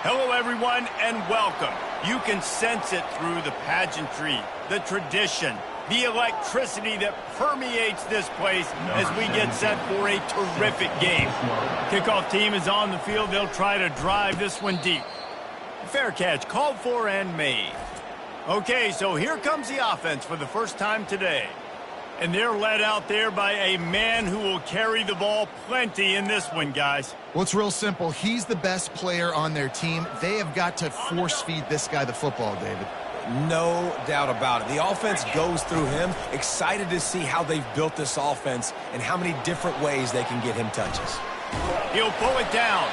Hello, everyone, and welcome. You can sense it through the pageantry, the tradition, the electricity that permeates this place as we get set for a terrific game. Kickoff team is on the field. They'll try to drive this one deep. Fair catch, called for and made. Okay, so here comes the offense for the first time today. And they're led out there by a man who will carry the ball plenty in this one, guys. Well, it's real simple. He's the best player on their team. They have got to force-feed this guy the football, David. No doubt about it. The offense goes through him. Excited to see how they've built this offense and how many different ways they can get him touches. He'll pull it down.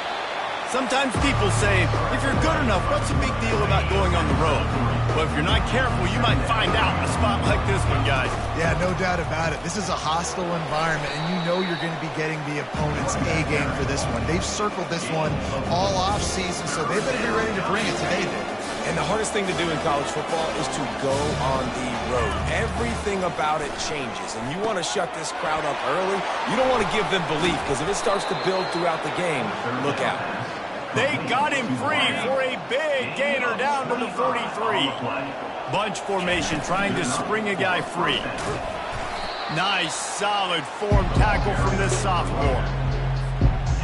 Sometimes people say, if you're good enough, what's the big deal about going on the road? Well, if you're not careful, you might find out in a spot like this one, guys. Yeah, no doubt about it. This is a hostile environment, and you know you're going to be getting the opponent's A-game for this one. They've circled this one all off-season, so they better be ready to bring it today, David. And the hardest thing to do in college football is to go on the road. Everything about it changes, and you want to shut this crowd up early. You don't want to give them belief, because if it starts to build throughout the game, look out. They got him free for a big gainer down to the 43. Bunch formation trying to spring a guy free. Nice, solid form tackle from this sophomore.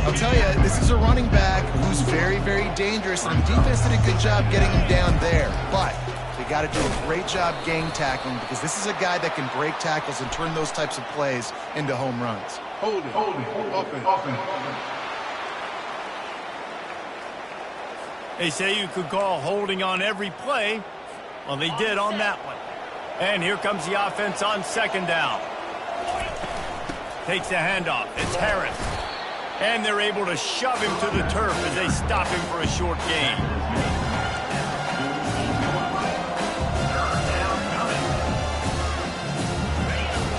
I'll tell you, this is a running back who's very, very dangerous, and the defense did a good job getting him down there. But they got to do a great job gang tackling, because this is a guy that can break tackles and turn those types of plays into home runs. Hold it, open. They say you could call holding on every play. Well, they did on that one. And here comes the offense on second down. Takes the handoff. It's Harris. And they're able to shove him to the turf as they stop him for a short gain.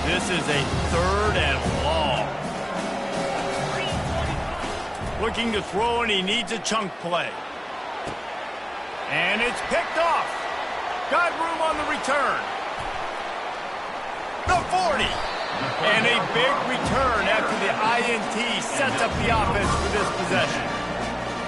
This is a 3rd and long. Looking to throw, and he needs a chunk play. And it's picked off. Got room on the return. The 40. And a big return after the INT sets up the offense for this possession.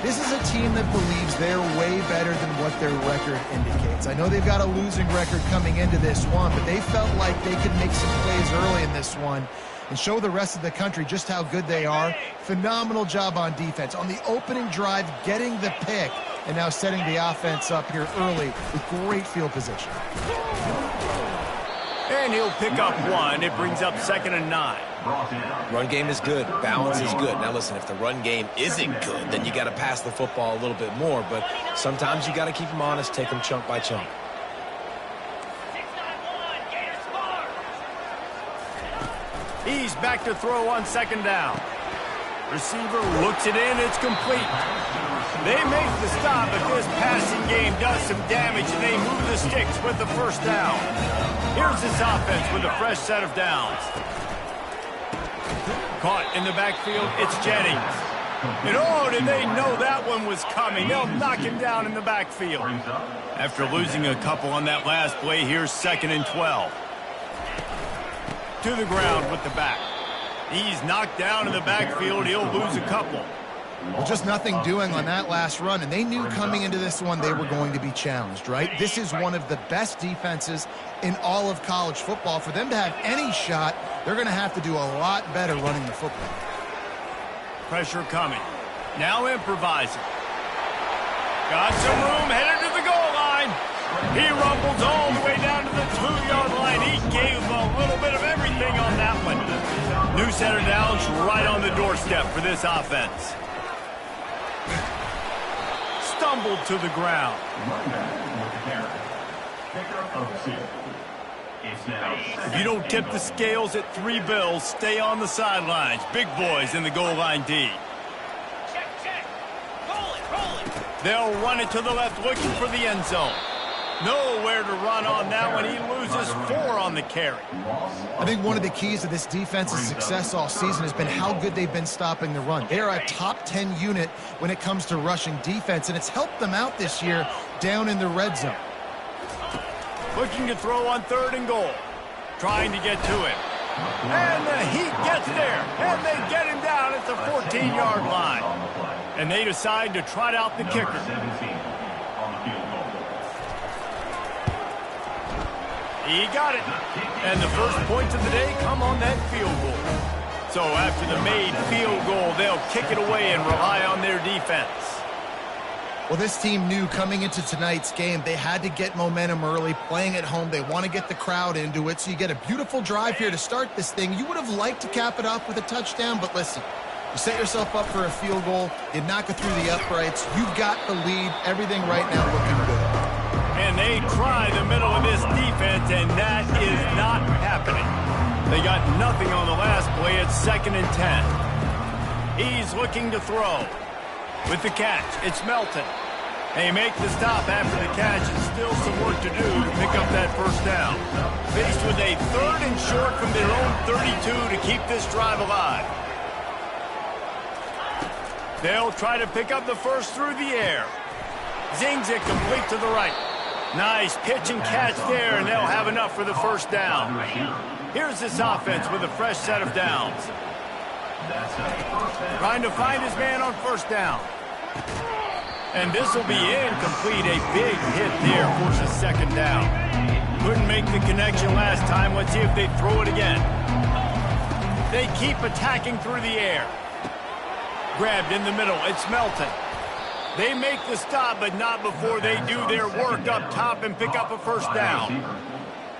This is a team that believes they're way better than what their record indicates. I know they've got a losing record coming into this one, but they felt like they could make some plays early in this one and show the rest of the country just how good they are. Phenomenal job on defense. On the opening drive, getting the pick, and now setting the offense up here early with great field position. And he'll pick up one. It brings up 2nd and 9. Run game is good. Balance is good. Now, listen, if the run game isn't good, then you got to pass the football a little bit more. But sometimes you got to keep them honest, take them chunk by chunk. He's back to throw on 2nd down. Receiver looks it in. It's complete. They make the stop, but this passing game does some damage, and they move the sticks with the 1st down. Here's this offense with a fresh set of downs. Caught in the backfield, it's Jennings. And oh, did they know that one was coming. They'll knock him down in the backfield. After losing a couple on that last play, here's 2nd and 12. To the ground with the back. He's knocked down in the backfield. He'll lose a couple. Well, just nothing doing on that last run, and they knew coming into this one they were going to be challenged, right? This is one of the best defenses in all of college football. For them to have any shot, they're going to have to do a lot better running the football. Pressure coming. Now improvising. Got some room, headed to the goal line. He rumbles all the way down to the 2-yard line. He gave a little bit of everything on that one. New set of downs right on the doorstep for this offense. Stumbled to the ground. If you don't tip the scales at 3 bills, stay on the sidelines. Big boys in the goal line D. They'll run it to the left, looking for the end zone. Nowhere to run on that one. He loses 4 on the carry. I think one of the keys to this defense's success all season has been how good they've been stopping the run. They are a top 10 unit when it comes to rushing defense, and it's helped them out this year down in the red zone. Looking to throw on 3rd and goal. Trying to get to him. And the Heat gets there, and they get him down at the 14-yard line. And they decide to trot out the kicker. He got it. And the first points of the day come on that field goal. So after the made field goal, they'll kick it away and rely on their defense. Well, this team knew coming into tonight's game they had to get momentum early, playing at home. They want to get the crowd into it, so you get a beautiful drive here to start this thing. You would have liked to cap it off with a touchdown, but listen, you set yourself up for a field goal, you knock it through the uprights, you've got the lead, everything right now looking good. And they try the middle of this defense, and that is not happening. They got nothing on the last play. It's 2nd and 10. He's looking to throw. With the catch, it's Melton. They make the stop after the catch, and still some work to do to pick up that first down. Faced with a 3rd and short from their own 32 to keep this drive alive. They'll try to pick up the first through the air. Zings it complete to the right. Nice pitch and catch there, and they'll have enough for the first down. Here's this offense with a fresh set of downs. Trying to find his man on first down. And this will be incomplete. A big hit there forces 2nd down. Couldn't make the connection last time. Let's see if they throw it again. They keep attacking through the air. Grabbed in the middle. It's Melton. They make the stop, but not before they do their work up top and pick up a first down.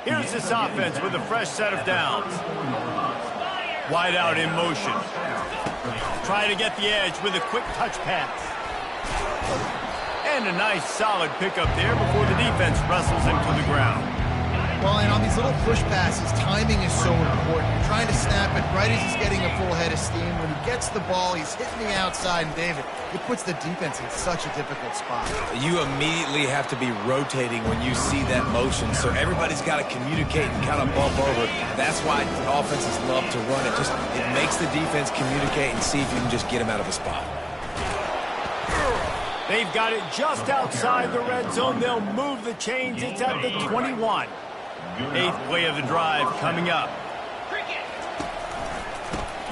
Here's this offense with a fresh set of downs. Wide out in motion. Try to get the edge with a quick touch pass. And a nice solid pickup there before the defense wrestles him to the ground. Well, and on these little push passes, timing is so important. You're trying to snap it right as he's getting a full head of steam. When he gets the ball, he's hitting the outside, and David, it puts the defense in such a difficult spot. You immediately have to be rotating when you see that motion, so everybody's got to communicate and kind of bump over. That's why offenses love to run it. It makes the defense communicate and see if you can just get him out of a spot. They've got it just outside the red zone. They'll move the chains. It's at the 21. 8th play of the drive coming up.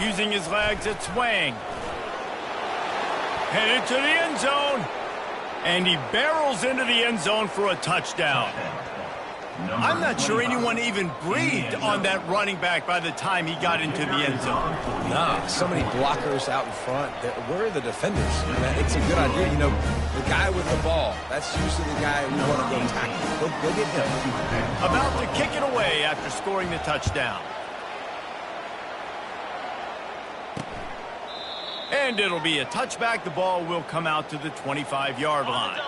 Using his legs, it's Wang. Headed to the end zone. And he barrels into the end zone for a touchdown. I'm not sure anyone even breathed on that running back by the time he got into the end zone. Nah, so many blockers out in front. Where are the defenders? It's a good idea. You know, the guy with the ball, that's usually the guy we want to go tackle. Go get him. About to kick it away after scoring the touchdown. And it'll be a touchback. The ball will come out to the 25-yard line.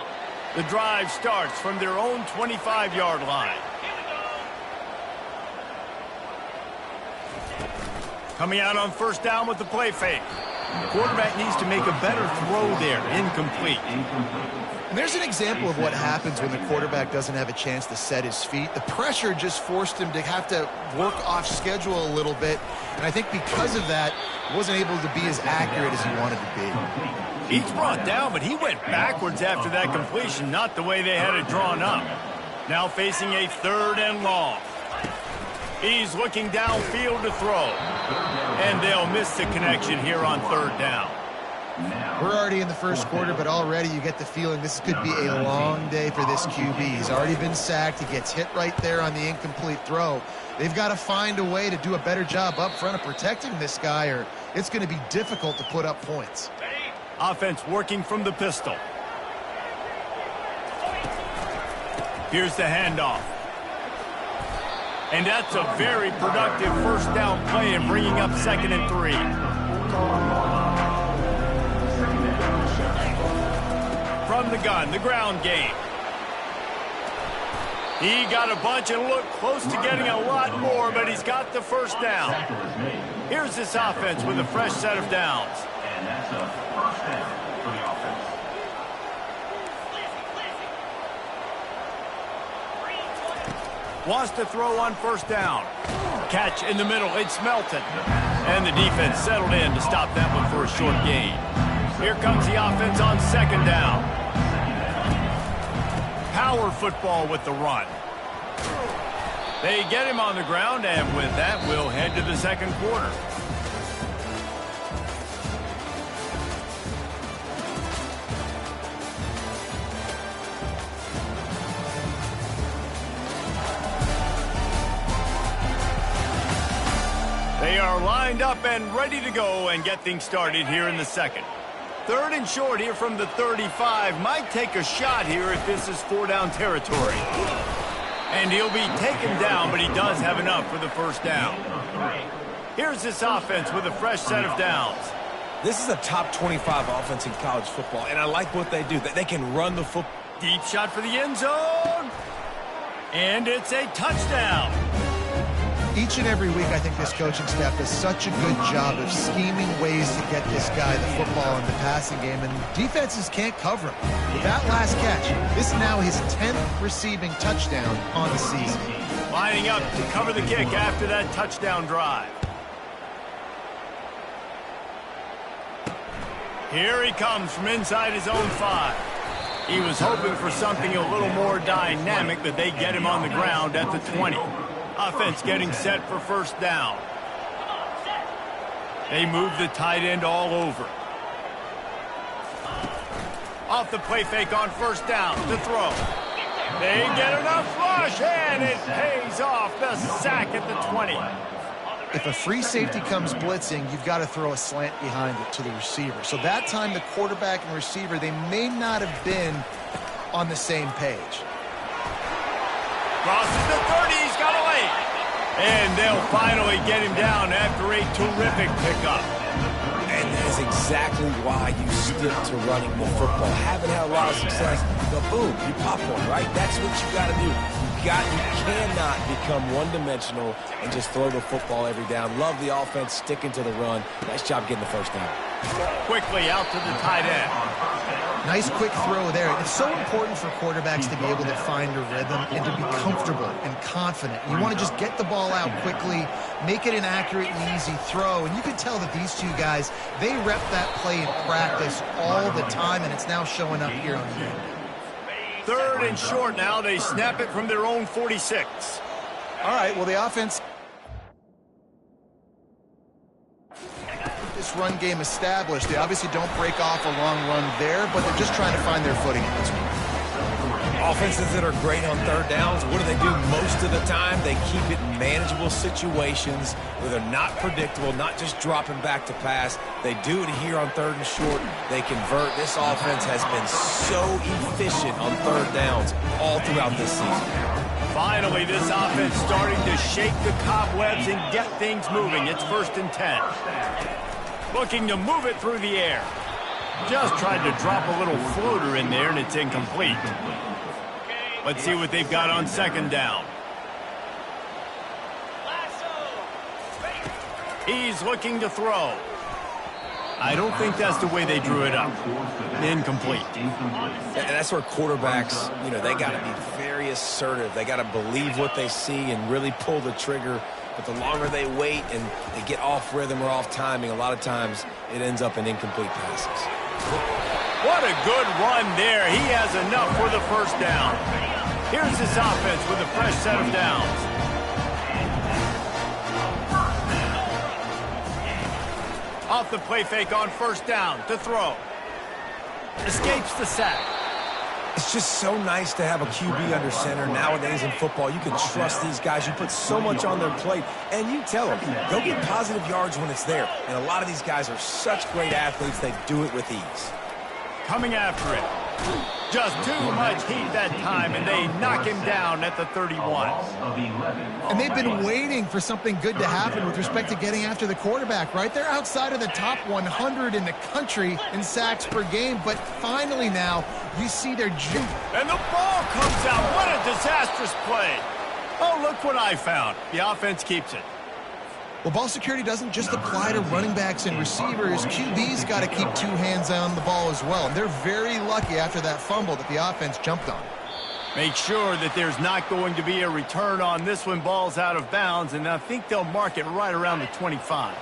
The drive starts from their own 25-yard line. Coming out on first down with the play fake. The quarterback needs to make a better throw there. Incomplete. And there's an example of what happens when the quarterback doesn't have a chance to set his feet. The pressure just forced him to have to work off schedule a little bit. And I think because of that, he wasn't able to be as accurate as he wanted to be. He's brought down, but he went backwards after that completion, not the way they had it drawn up. Now facing a 3rd and long. He's looking downfield to throw. And they'll miss the connection here on 3rd down. We're already in the first quarter, but already you get the feeling this could be a long day for this QB. He's already been sacked. He gets hit right there on the incomplete throw. They've got to find a way to do a better job up front of protecting this guy, or it's going to be difficult to put up points. Offense working from the pistol. Here's the handoff. And that's a very productive first down play and bringing up 2nd and 3. From the gun, the ground game. He got a bunch and looked close to getting a lot more, but he's got the first down. Here's this offense with a fresh set of downs. And that's a first down for the offense. Wants to throw on first down. Catch in the middle. It's Melton. And the defense settled in to stop that one for a short gain. Here comes the offense on 2nd down. Power football with the run. They get him on the ground, and with that, we'll head to the 2nd quarter. lined up and ready to go and get things started here in the second. 3rd and short here from the 35. Might take a shot here if this is 4-down territory. And he'll be taken down, but he does have enough for the first down. Here's this offense with a fresh set of downs. This is a top 25 offense in college football, and I like what they do. They can run the football. Deep shot for the end zone. And it's a touchdown. Each and every week, I think this coaching staff does such a good job of scheming ways to get this guy the football in the passing game, and defenses can't cover him. With that last catch, this is now his 10th receiving touchdown on the season. Lining up to cover the kick after that touchdown drive. Here he comes from inside his own 5. He was hoping for something a little more dynamic, but they get him on the ground at the 20. Offense getting set for first down. They move the tight end all over. Off the play fake on first down to throw. They get enough rush, and it pays off. The sack at the 20. If a free safety comes blitzing, you've got to throw a slant behind it to the receiver. So that time, the quarterback and receiver, they may not have been on the same page. Crosses the 30, he's got away. And they'll finally get him down after a terrific pickup. And that is exactly why you stick to running the football. Haven't had a lot of success, but boom, you pop one, right? That's what you got to do. You cannot become one-dimensional and just throw the football every down. Love the offense sticking to the run. Nice job getting the first down. Quickly out to the tight end. Nice quick throw there. It's so important for quarterbacks to be able to find a rhythm and to be comfortable and confident. You want to just get the ball out quickly, make it an accurate and easy throw. And you can tell that these two guys, they rep that play in practice all the time, and it's now showing up here on the end. 3rd and short now. They snap it from their own 46. All right, well, the offense... this run game established. They obviously don't break off a long run there, but they're just trying to find their footing at this point. Offenses that are great on 3rd downs, what do? Most of the time, they keep it in manageable situations where they're not predictable, not just dropping back to pass. They do it here on 3rd and short. They convert. This offense has been so efficient on 3rd downs all throughout this season. Finally, this offense starting to shake the cobwebs and get things moving. It's 1st and 10. Looking to move it through the air. Just tried to drop a little floater in there, and it's incomplete. Let's see what they've got on 2nd down. He's looking to throw. I don't think that's the way they drew it up. Incomplete. And that's where quarterbacks, they got to be very assertive. They got to believe what they see and really pull the trigger. But the longer they wait and they get off rhythm or off timing, a lot of times it ends up in incomplete passes. What a good run there. He has enough for the first down. Here's this offense with a fresh set of downs. Off the play fake on first down to throw. Escapes the sack. It's just so nice to have a QB under center nowadays in football. You can trust these guys. You put so much on their plate, and you tell them, go get positive yards when it's there. And a lot of these guys are such great athletes, they do it with ease. Coming after it. Just too much heat that time, and they knock him down at the 31. And they've been waiting for something good to happen with respect to getting after the quarterback, right? They're outside of the top 100 in the country in sacks per game, but finally now you see their jump. And the ball comes out. What a disastrous play. Oh, look what I found. The offense keeps it. Well, ball security doesn't just apply to running backs and receivers. QB's got to keep 2 hands on the ball as well. And they're very lucky after that fumble that the offense jumped on. Make sure that there's not going to be a return on this one. Ball's out of bounds, and I think they'll mark it right around the 25.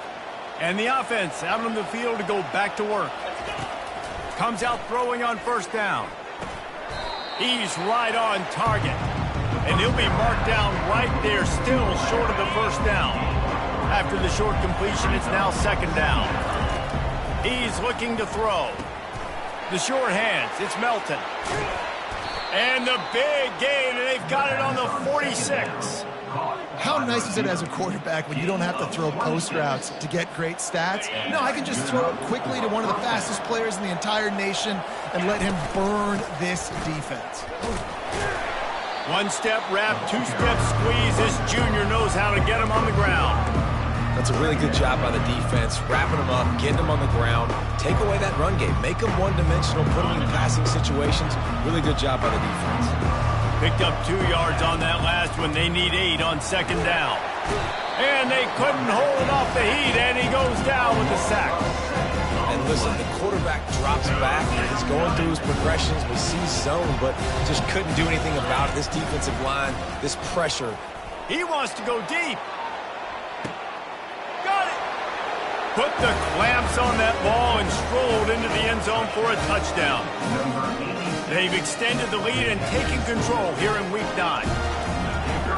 And the offense out on the field to go back to work. Comes out throwing on first down. He's right on target. And he'll be marked down right there, still short of the first down. After the short completion, it's now 2nd down. He's looking to throw. The short hands, it's Melton. And the big gain, and they've got it on the 46. How nice is it as a quarterback when you don't have to throw post routes to get great stats? No, I can just throw it quickly to one of the fastest players in the entire nation and let him burn this defense. One-step wrap, two-step squeeze. This junior knows how to get him on the ground. That's a really good job by the defense, wrapping them up, getting them on the ground, take away that run game, make them one-dimensional, put them in passing situations. Really good job by the defense. Picked up 2 yards on that last one. They need 8 on second down. And they couldn't hold off the heat, and he goes down with the sack. And listen, the quarterback drops back. He's going through his progressions. We see zone, but just couldn't do anything about it. This defensive line, this pressure. He wants to go deep. Got it. Put the clamps on that ball and strolled into the end zone for a touchdown. They've extended the lead and taken control here in Week 9.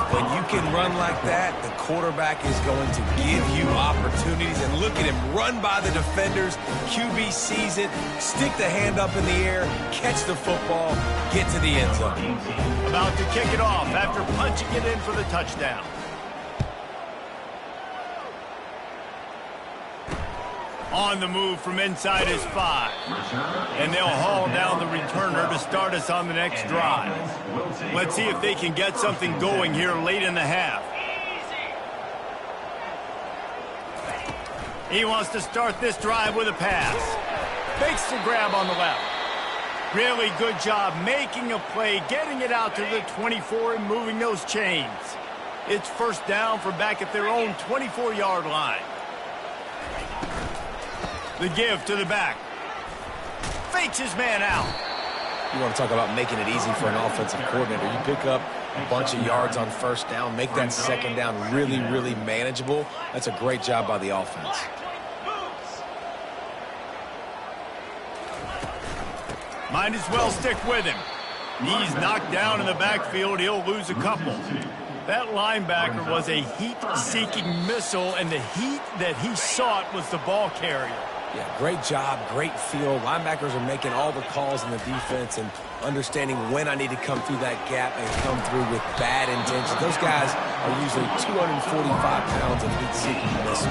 When you can run like that, the quarterback is going to give you opportunities. And look at him run by the defenders. QB sees it, stick the hand up in the air, catch the football, get to the end zone. About to kick it off after punching it in for the touchdown. On the move from inside his 5. And they'll haul down the returner to start us on the next drive. Let's see if they can get something going here late in the half. He wants to start this drive with a pass. Fakes the grab on the left. Really good job making a play, getting it out to the 24 and moving those chains. It's first down from back at their own 24-yard line. The give to the back. Fakes his man out. You want to talk about making it easy for an offensive coordinator. You pick up a bunch of yards on first down, make that second down really, really manageable. That's a great job by the offense. Might as well stick with him. He's knocked down in the backfield. He'll lose a couple. That linebacker was a heat-seeking missile, and the heat that he sought was the ball carrier. Yeah, great job, great feel. Linebackers are making all the calls in the defense and understanding when I need to come through that gap and come through with bad intentions. Those guys are usually 245 pounds of heat-seeking missile.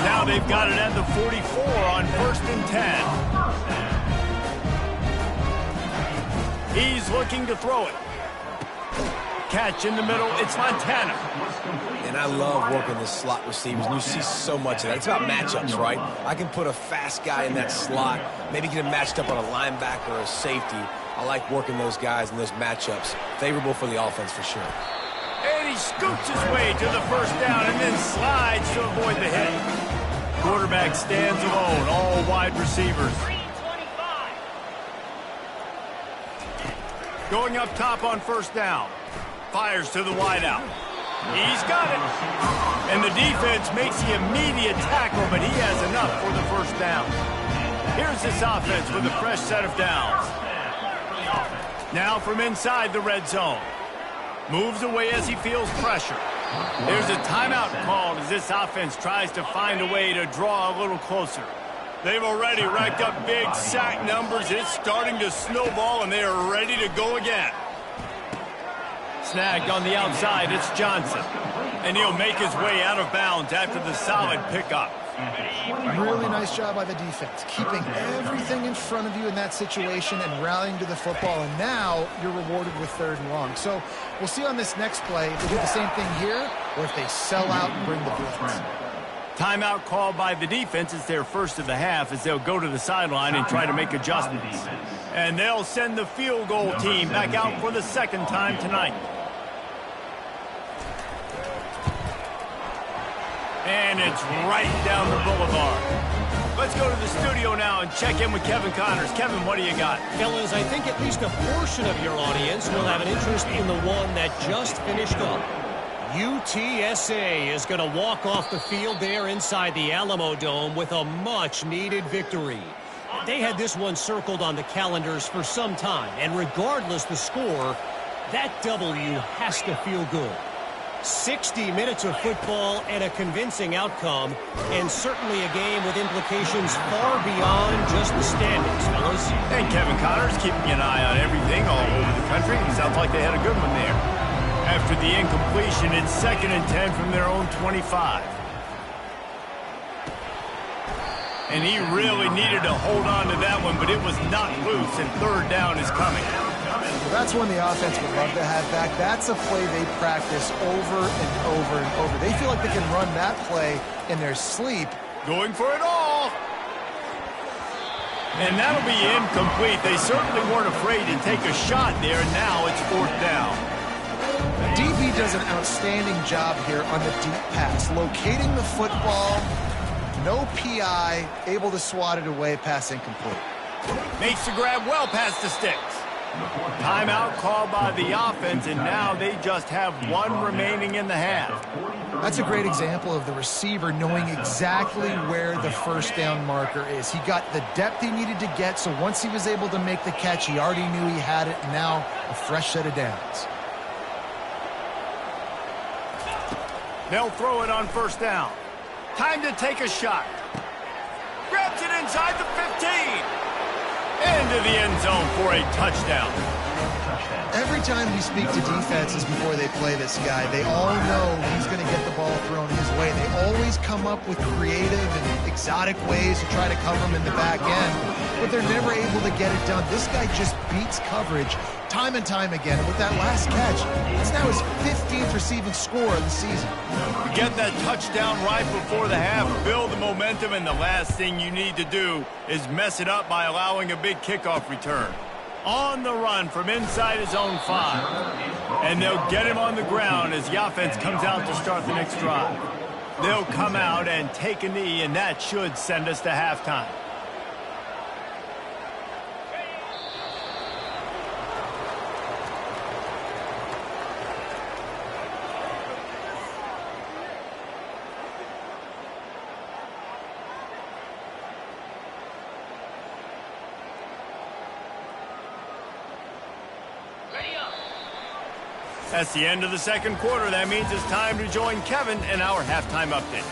Now they've got it at the 44 on 1st and 10. He's looking to throw it. Catch in the middle. It's Montana. And I love working the slot receivers, and you see so much of that. It's about matchups, right? I can put a fast guy in that slot, maybe get him matched up on a linebacker or a safety. I like working those guys in those matchups. Favorable for the offense for sure. And he scoots his way to the first down and then slides to avoid the hit. Quarterback stands alone, all wide receivers. Going up top on first down. Fires to the wideout. He's got it. And the defense makes the immediate tackle, but he has enough for the first down. Here's this offense with a fresh set of downs. Now from inside the red zone. Moves away as he feels pressure. There's a timeout called as this offense tries to find a way to draw a little closer. They've already racked up big sack numbers. It's starting to snowball, and they are ready to go again. Snagged on the outside, it's Johnson. And he'll make his way out of bounds after the solid pickup. Really nice job by the defense, keeping everything in front of you in that situation and rallying to the football. And now you're rewarded with 3rd and long. So we'll see on this next play if they do the same thing here or if they sell out and bring the blitz. Timeout called by the defense. It's their first of the half as they'll go to the sideline and try to make adjustments. And they'll send the field goal team back out for the 2nd time tonight. And it's right down the boulevard. Let's go to the studio now and check in with Kevin Connors. Kevin, what do you got? Fellas, I think at least a portion of your audience will have an interest in the one that just finished up. UTSA is going to walk off the field there inside the Alamo Dome with a much-needed victory. They had this one circled on the calendars for some time, and regardless the score, that W has to feel good. 60 minutes of football and a convincing outcome, and certainly a game with implications far beyond just the standings, fellas. And Kevin Connors keeping an eye on everything all over the country. Sounds like they had a good one there. After the incompletion, it's 2nd and 10 from their own 25. And he really needed to hold on to that one, but it was not loose, and 3rd down is coming. Well, that's one the offense would love to have back. That's a play they practice over and over and over. They feel like they can run that play in their sleep. Going for it all. And that'll be incomplete. They certainly weren't afraid to take a shot there, and now it's 4th down. DB does an outstanding job here on the deep pass, locating the football, no PI, able to swat it away, pass incomplete. Makes the grab well past the sticks. Timeout called by the offense, and now they just have 1 remaining in the half. That's a great example of the receiver knowing exactly where the 1st down marker is. He got the depth he needed to get, so once he was able to make the catch, he already knew he had it, and now a fresh set of downs. They'll throw it on 1st down. Time to take a shot. Grabs it inside the 15. Into the end zone for a touchdown. Every time we speak to defenses before they play this guy, they all know he's going to get the ball thrown his way. They always come up with creative and exotic ways to try to cover him in the back end, but they're never able to get it done. This guy just beats coverage time and time again. And with that last catch, it's now his 15th receiving score of the season. You get that touchdown right before the half, build the momentum, and the last thing you need to do is mess it up by allowing a big kickoff return. On the run from inside his own 5. And they'll get him on the ground as the offense comes out to start the next drive. They'll come out and take a knee, and that should send us to halftime. That's the end of the 2nd quarter. That means it's time to join Kevin in our halftime update.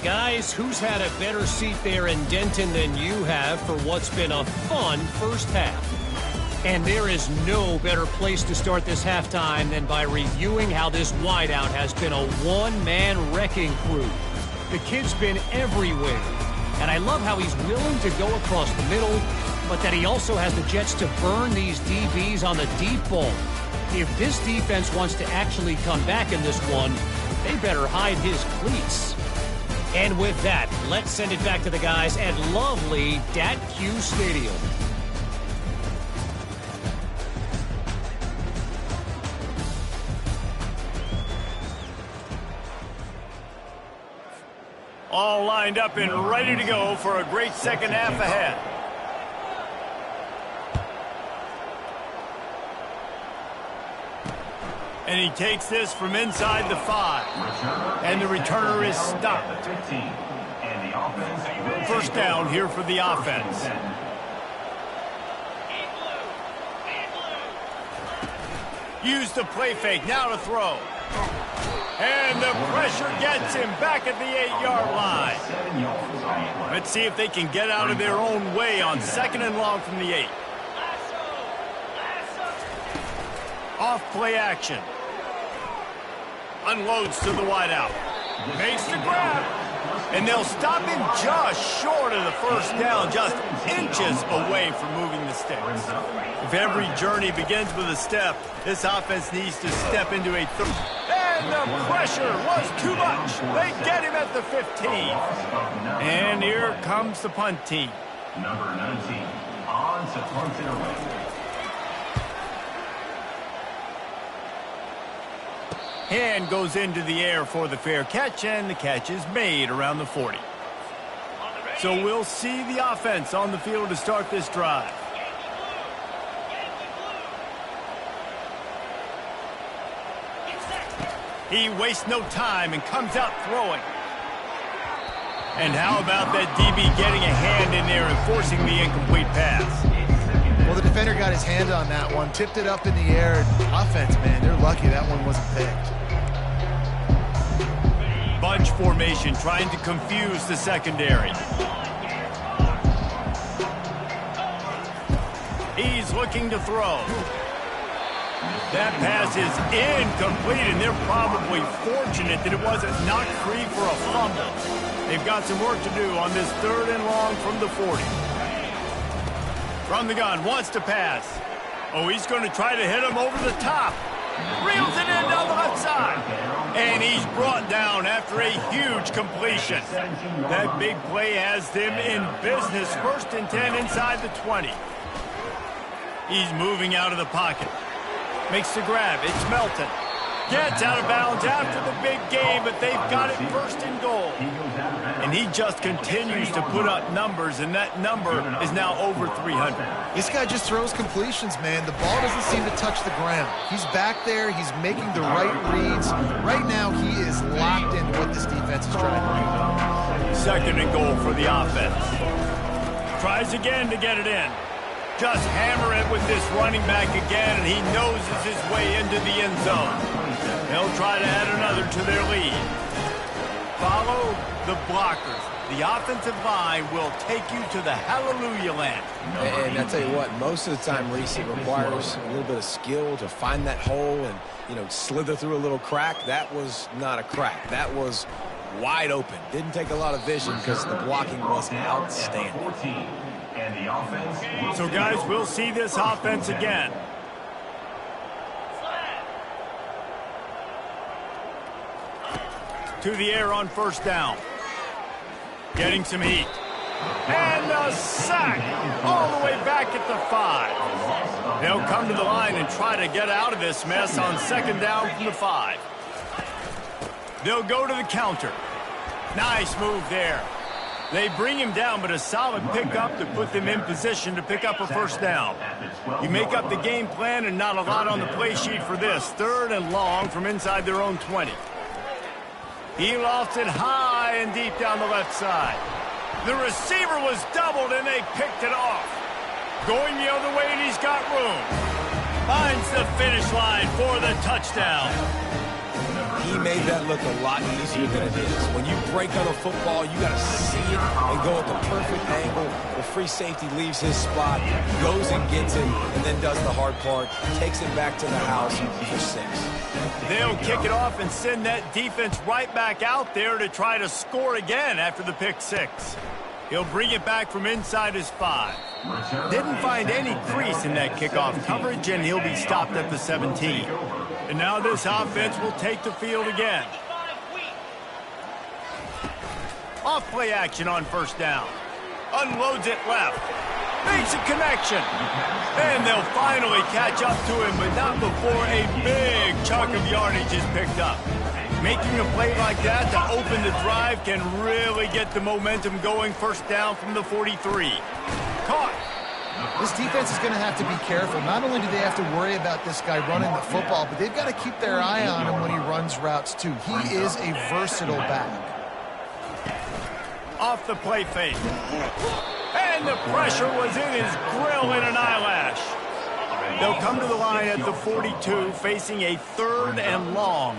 Guys, who's had a better seat there in Denton than you have for what's been a fun 1st half? And there is no better place to start this halftime than by reviewing how this wideout has been a one-man wrecking crew. The kid's been everywhere, and I love how he's willing to go across the middle, but that he also has the jets to burn these DBs on the deep ball. If this defense wants to actually come back in this one, they better hide his cleats. And with that, let's send it back to the guys at lovely Dat-Q Stadium. All lined up and ready to go for a great 2nd half ahead. And he takes this from inside the 5. And the returner is stopped. 1st down here for the offense. Use the play fake, now to throw. And the pressure gets him back at the 8-yard line. Let's see if they can get out of their own way on 2nd and long from the 8. Off play action. Unloads to the wideout. Makes the grab. And they'll stop him just short of the 1st down, just inches away from moving the sticks. If every journey begins with a step, this offense needs to step into a third. And the pressure was too much. They get him at the 15. And here comes the punt team. Number 19, on to punt it away. Hand goes into the air for the fair catch, and the catch is made around the 40. So we'll see the offense on the field to start this drive. He wastes no time and comes out throwing. And how about that DB getting a hand in there and forcing the incomplete pass? Well, the defender got his hand on that one, tipped it up in the air. Offense, man, they're lucky that one wasn't picked. Bunch formation trying to confuse the secondary. He's looking to throw. That pass is incomplete, and they're probably fortunate that it wasn't knocked free for a fumble. They've got some work to do on this 3rd and long from the 40. From the gun, wants to pass. Oh, he's going to try to hit him over the top. Reels it in down the left side. And he's brought down after a huge completion. That big play has them in business. 1st and 10 inside the 20. He's moving out of the pocket. Makes the grab. It's Melton. Gets out of bounds after the big game, but they've got it 1st and goal. And he just continues to put up numbers, and that number is now over 300. This guy just throws completions, man. The ball doesn't seem to touch the ground. He's back there. He's making the right reads. Right now, he is locked into what this defense is trying to do. 2nd and goal for the offense. Tries again to get it in. Just hammer it with this running back again, and he noses his way into the end zone. They'll try to add another to their lead. Follow the blockers. The offensive line will take you to the hallelujah land. And I tell you what, most of the time, Reese, it requires a little bit of skill to find that hole and, slither through a little crack. That was not a crack. That was wide open. Didn't take a lot of vision because the blocking was outstanding. So, guys, we'll see this offense again. To the air on 1st down. Getting some heat. And a sack all the way back at the 5. They'll come to the line and try to get out of this mess on 2nd down from the 5. They'll go to the counter. Nice move there. They bring him down, but a solid pickup to put them in position to pick up a 1st down. You make up the game plan and not a lot on the play sheet for this. 3rd and long from inside their own 20. He lofts it high and deep down the left side. The receiver was doubled, and they picked it off. Going the other way, and he's got room. Finds the finish line for the touchdown. He made that look a lot easier than it is. When you break on a football, you got to see it and go at the perfect angle. The free safety leaves his spot, goes and gets it, and then does the hard part, takes it back to the house for 6. They'll kick it off and send that defense right back out there to try to score again after the pick 6. He'll bring it back from inside his 5. Didn't find any crease in that kickoff coverage, and he'll be stopped at the 17. And now this offense will take the field again. Off play action on 1st down. Unloads it left. Makes a connection. And they'll finally catch up to him, but not before a big chunk of yardage is picked up. Making a play like that to open the drive can really get the momentum going. 1st down from the 43. Caught. This defense is going to have to be careful. Not only do they have to worry about this guy running the football, but they've got to keep their eye on him when he runs routes too. He is a versatile back. Off the play fake. And the pressure was in his grill in an eyelash. They'll come to the line at the 42, facing a 3rd and long.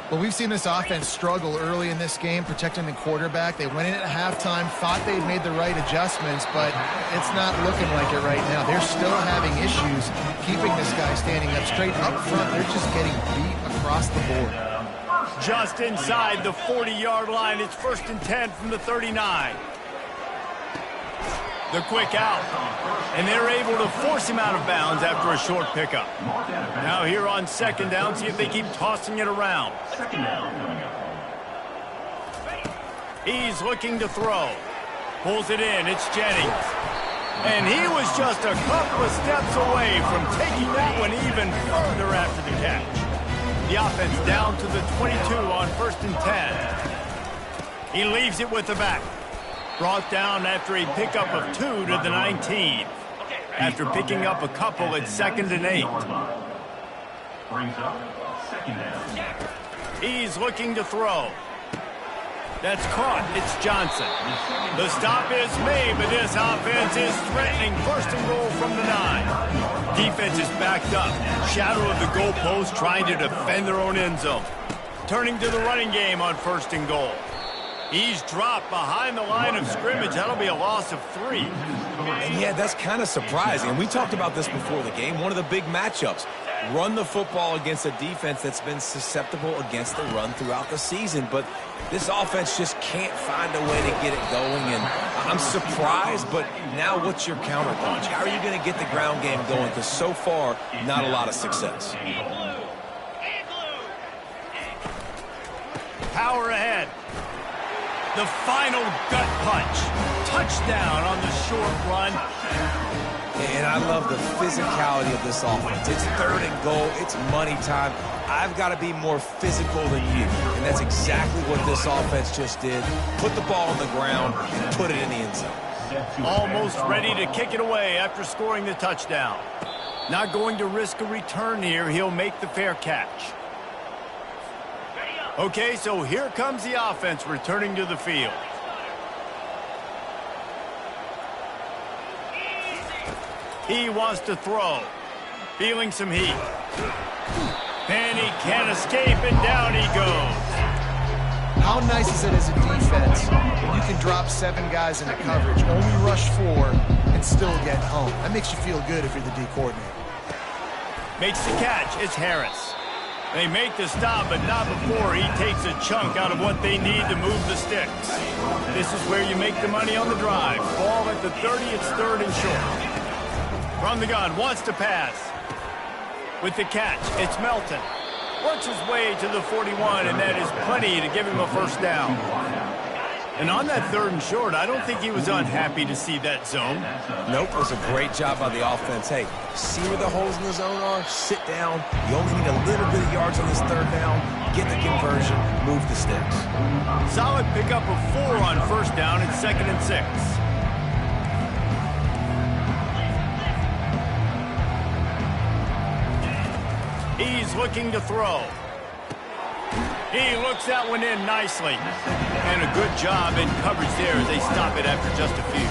Well, we've seen this offense struggle early in this game, protecting the quarterback. They went in at halftime, thought they'd made the right adjustments, but it's not looking like it right now. They're still having issues keeping this guy standing up straight. Up front, they're just getting beat across the board. Just inside the 40-yard line, it's 1st and 10 from the 39. The quick out. And they're able to force him out of bounds after a short pickup. Now here on 2nd down, see if they keep tossing it around. He's looking to throw. Pulls it in. It's Jennings. And he was just a couple of steps away from taking that one even further after the catch. The offense down to the 22 on 1st and 10. He leaves it with the back. Brought down after a pickup of 2 to the 19. After picking up a couple at 2nd and 8. Brings up 2nd down. He's looking to throw. That's caught. It's Johnson. The stop is made, but this offense is threatening. 1st and goal from the 9. Defense is backed up. Shadow of the goalpost trying to defend their own end zone. Turning to the running game on 1st and goal. He's dropped behind the line of scrimmage. That'll be a loss of 3. And yeah, that's kind of surprising. And we talked about this before the game. One of the big matchups. Run the football against a defense that's been susceptible against the run throughout the season. But this offense just can't find a way to get it going. And I'm surprised, but now what's your counterpunch? How are you going to get the ground game going? Because so far, not a lot of success. Power ahead. The final gut punch. Touchdown on the short run. And I love the physicality of this offense. It's 3rd and goal. It's money time. I've got to be more physical than you. And that's exactly what this offense just did. Put the ball on the ground and put it in the end zone. Almost ready to kick it away after scoring the touchdown. Not going to risk a return here. He'll make the fair catch. Okay, so here comes the offense returning to the field. He wants to throw. Feeling some heat. And he can't escape, and down he goes. How nice is it as a defense when you can drop 7 guys into coverage, only rush 4, and still get home? That makes you feel good if you're the D coordinator. Makes the catch. It's Harris. They make the stop, but not before he takes a chunk out of what they need to move the sticks. This is where you make the money on the drive. Ball at the 30, it's 3rd and short. From the gun, wants to pass. With the catch, it's Melton. Works his way to the 41, and that is plenty to give him a first down. And on that 3rd and short, I don't think he was unhappy to see that zone. Nope, it was a great job by the offense. Hey, see where the holes in the zone are? Sit down. You only need a little bit of yards on this 3rd down. Get the conversion. Move the sticks. Solid pickup of 4 on first down and 2nd and 6. He's looking to throw. He looks that one in nicely. And a good job in coverage there as they stop it after just a few.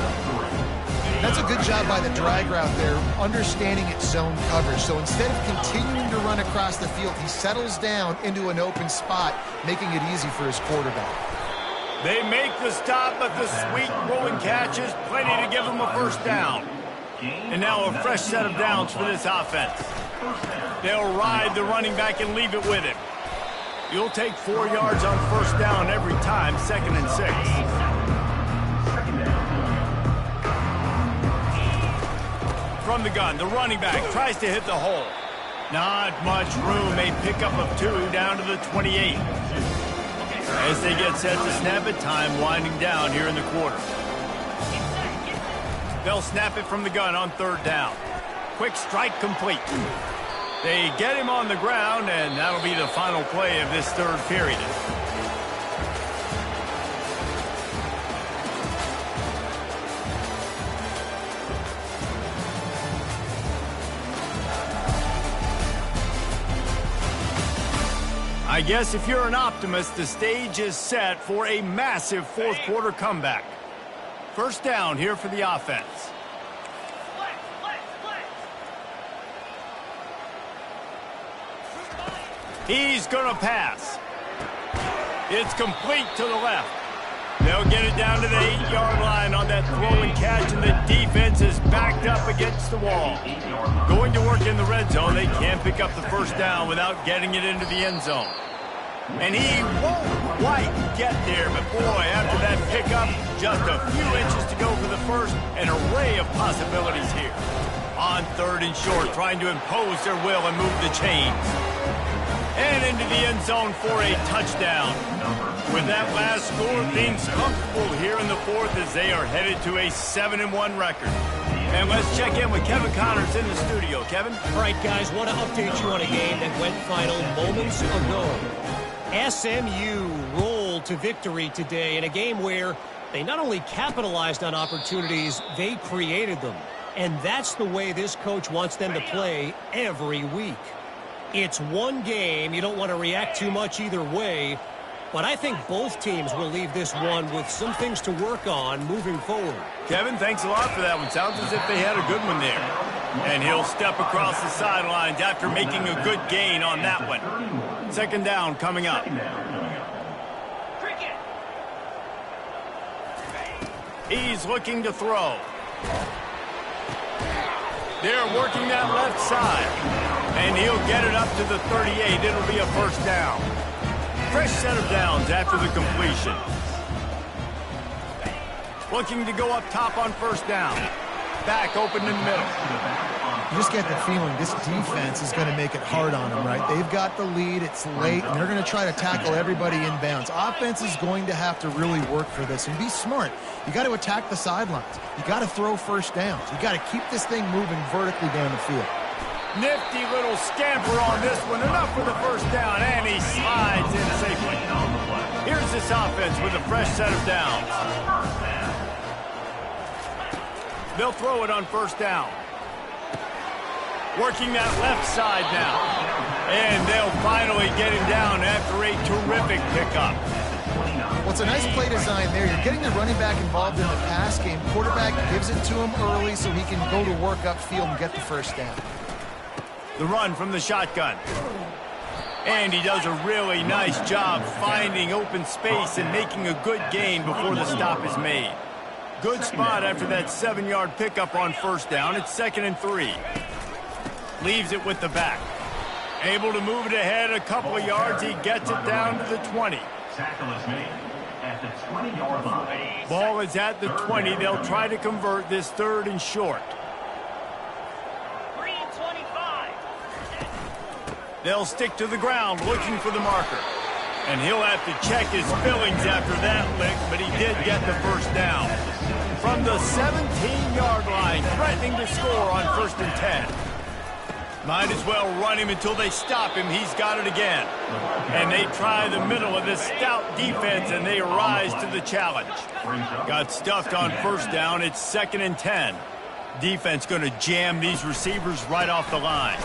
That's a good job by the drag route there, understanding its zone coverage. So instead of continuing to run across the field, he settles down into an open spot, making it easy for his quarterback. They make the stop, but the sweet rolling catch is plenty to give him a first down. And now a fresh set of downs for this offense. They'll ride the running back and leave it with him. You'll take 4 yards on first down every time, 2nd and 6. From the gun, the running back tries to hit the hole. Not much room, a pickup of 2 down to the 28. As they get set to snap it, time winding down here in the quarter. They'll snap it from the gun on 3rd down. Quick strike complete. They get him on the ground, and that'll be the final play of this 3rd period. I guess if you're an optimist, the stage is set for a massive 4th quarter comeback. First down here for the offense. He's going to pass. It's complete to the left. They'll get it down to the 8-yard line on that throw and catch, and the defense is backed up against the wall. Going to work in the red zone, they can't pick up the first down without getting it into the end zone. And he won't quite get there, but boy, after that pickup, just a few inches to go for the first, an array of possibilities here. On 3rd and short, trying to impose their will and move the chains. And into the end zone for a touchdown. With that last score, things comfortable here in the 4th as they are headed to a 7-1 record. And let's check in with Kevin Connors in the studio. Kevin? All right, guys, want to update you on a game that went final moments ago. SMU rolled to victory today in a game where they not only capitalized on opportunities, they created them. And that's the way this coach wants them to play every week. It's one game. You don't want to react too much either way. But I think both teams will leave this one with some things to work on moving forward. Kevin, thanks a lot for that one. Sounds as if they had a good one there. And he'll step across the sidelines after making a good gain on that one. 2nd down coming up. He's looking to throw. They're working that left side. And he'll get it up to the 38. It'll be a first down. Fresh set of downs after the completion. Looking to go up top on first down. Back open in the middle. You just get the feeling this defense is going to make it hard on them, right? They've got the lead, it's late, and they're going to try to tackle everybody inbounds. Offense is going to have to really work for this and be smart. You got to attack the sidelines. You got to throw first downs. You got to keep this thing moving vertically down the field. Nifty little scamper on this one. Enough for the first down, and he slides in safely. Here's this offense with a fresh set of downs. They'll throw it on first down. Working that left side now. And they'll finally get him down after a terrific pickup. Well, it's a nice play design there. You're getting the running back involved in the pass game. Quarterback gives it to him early so he can go to work upfield and get the first down. The run from the shotgun. And he does a really nice job finding open space and making a good gain before the stop is made. Good spot after that 7-yard pickup on first down. It's 2nd and 3. Leaves it with the back. Able to move it ahead a couple of yards. He gets it down to the 20. Tackle is made at the 20-yard line. Ball is at the 20. They'll try to convert this 3rd and short. They'll stick to the ground looking for the marker. And he'll have to check his fillings after that lick, but he did get the first down. From the 17-yard line, threatening to score on 1st and 10. Might as well run him until they stop him. He's got it again. And they try the middle of this stout defense, and they rise to the challenge. Got stuffed on first down. It's 2nd and 10. Defense going to jam these receivers right off the line.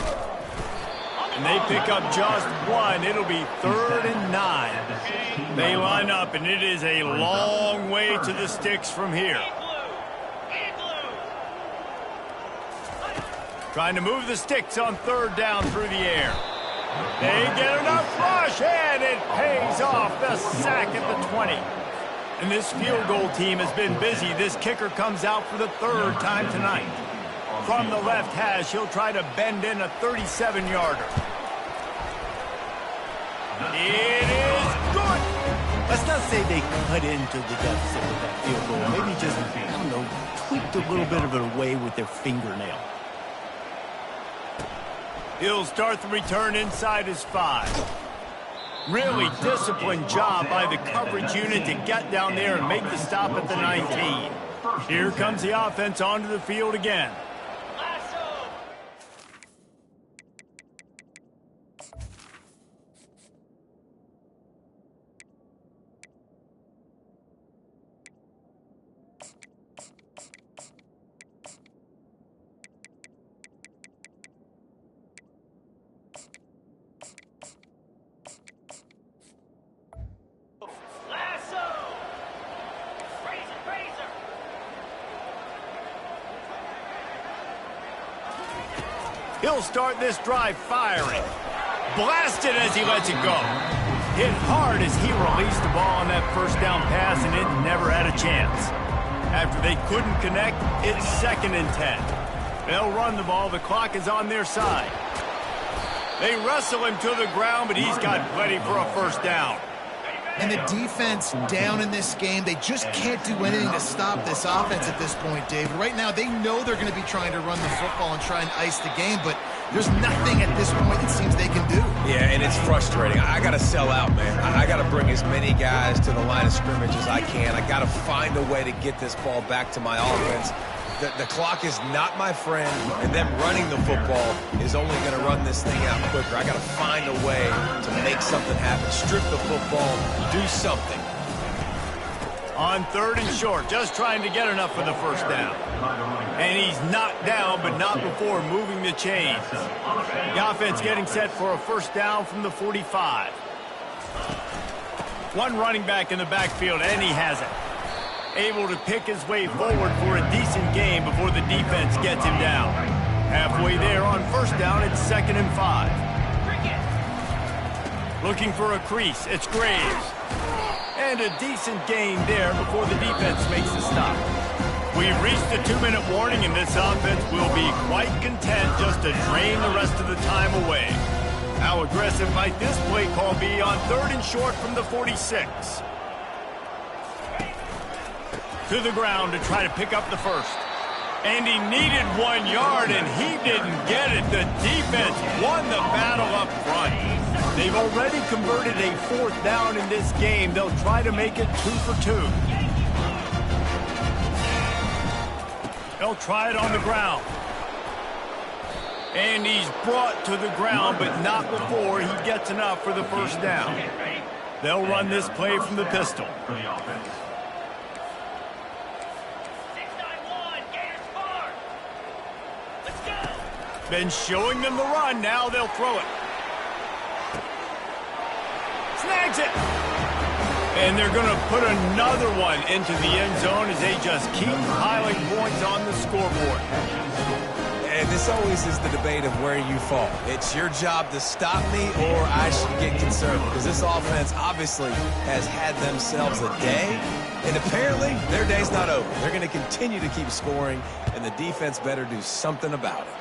And they pick up just one. It'll be 3rd and 9. They line up, and it is a long way to the sticks from here. Trying to move the sticks on 3rd down through the air. They get enough rush, and it pays off. The sack at the 20. And this field goal team has been busy. This kicker comes out for the 3rd time tonight. From the left hash, he'll try to bend in a 37-yarder. It is good. Let's not say they cut into the deficit with that field goal. Maybe just, I don't know, tweaked a little bit of it away with their fingernail. He'll start the return inside his 5. Really disciplined job by the coverage unit to get down there and make the stop at the 19. Here comes the offense onto the field again. He'll start this drive firing. Blasted as he lets it go. Hit hard as he released the ball on that first down pass, and it never had a chance. After they couldn't connect, it's 2nd and 10. They'll run the ball. The clock is on their side. They wrestle him to the ground, but he's got plenty for a first down. And the defense down in this game, they just can't do anything to stop this offense at this point, David. Right now, they know they're going to be trying to run the football and try and ice the game, but there's nothing at this point it seems they can do. Yeah, and it's frustrating. I got to sell out, man. I got to bring as many guys to the line of scrimmage as I can. I got to find a way to get this ball back to my offense. The clock is not my friend, and them running the football is only going to run this thing out quicker. I got to find a way to make something happen. Strip the football, do something. On 3rd and short, just trying to get enough for the first down. And he's knocked down, but not before moving the chains. The offense getting set for a first down from the 45. One running back in the backfield, and he has it. Able to pick his way forward for a decent game before the defense gets him down. Halfway there on first down, it's 2nd and 5. Looking for a crease, it's Graves. And a decent gain there before the defense makes the stop. We've reached the 2-minute warning, and this offense will be quite content just to drain the rest of the time away. How aggressive might this play call be on 3rd and short from the 46? To the ground to try to pick up the first. And he needed 1 yard, and he didn't get it. The defense won the battle up front. They've already converted a 4th down in this game. They'll try to make it 2 for 2. They'll try it on the ground. And he's brought to the ground, but not before he gets enough for the first down. They'll run this play from the pistol. Been showing them the run. Now they'll throw it. Snags it. And they're going to put another one into the end zone as they just keep piling points on the scoreboard. And this always is the debate of where you fall. It's your job to stop me, or I should get concerned, because this offense obviously has had themselves a day, and apparently their day's not over. They're going to continue to keep scoring, and the defense better do something about it.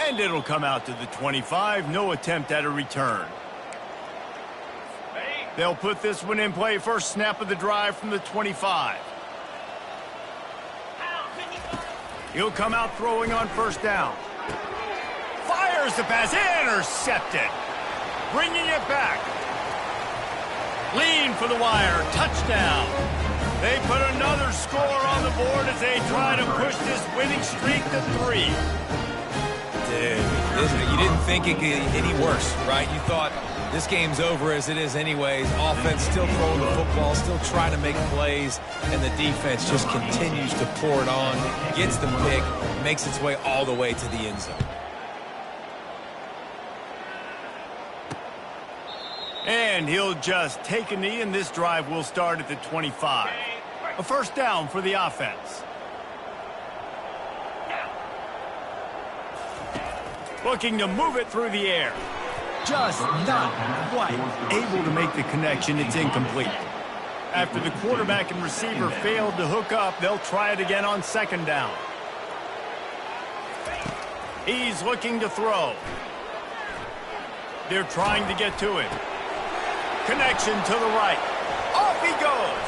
And it'll come out to the 25. No attempt at a return. They'll put this one in play. First snap of the drive from the 25. He'll come out throwing on first down. Fires the pass. Intercepted. Bringing it back. Lean for the wire. Touchdown. They put another score on the board as they try to push this winning streak to 3. Dude, you didn't think it could get any worse, right? You thought this game's over as it is anyways. Offense still throwing the football, still trying to make plays, and the defense just continues to pour it on, gets the pick, makes its way all the way to the end zone. And he'll just take a knee, and this drive will start at the 25. A first down for the offense. Looking to move it through the air. Just not quite able to make the connection. It's incomplete. After the quarterback and receiver failed to hook up, they'll try it again on second down. He's looking to throw. They're trying to get to it. Connection to the right. Off he goes.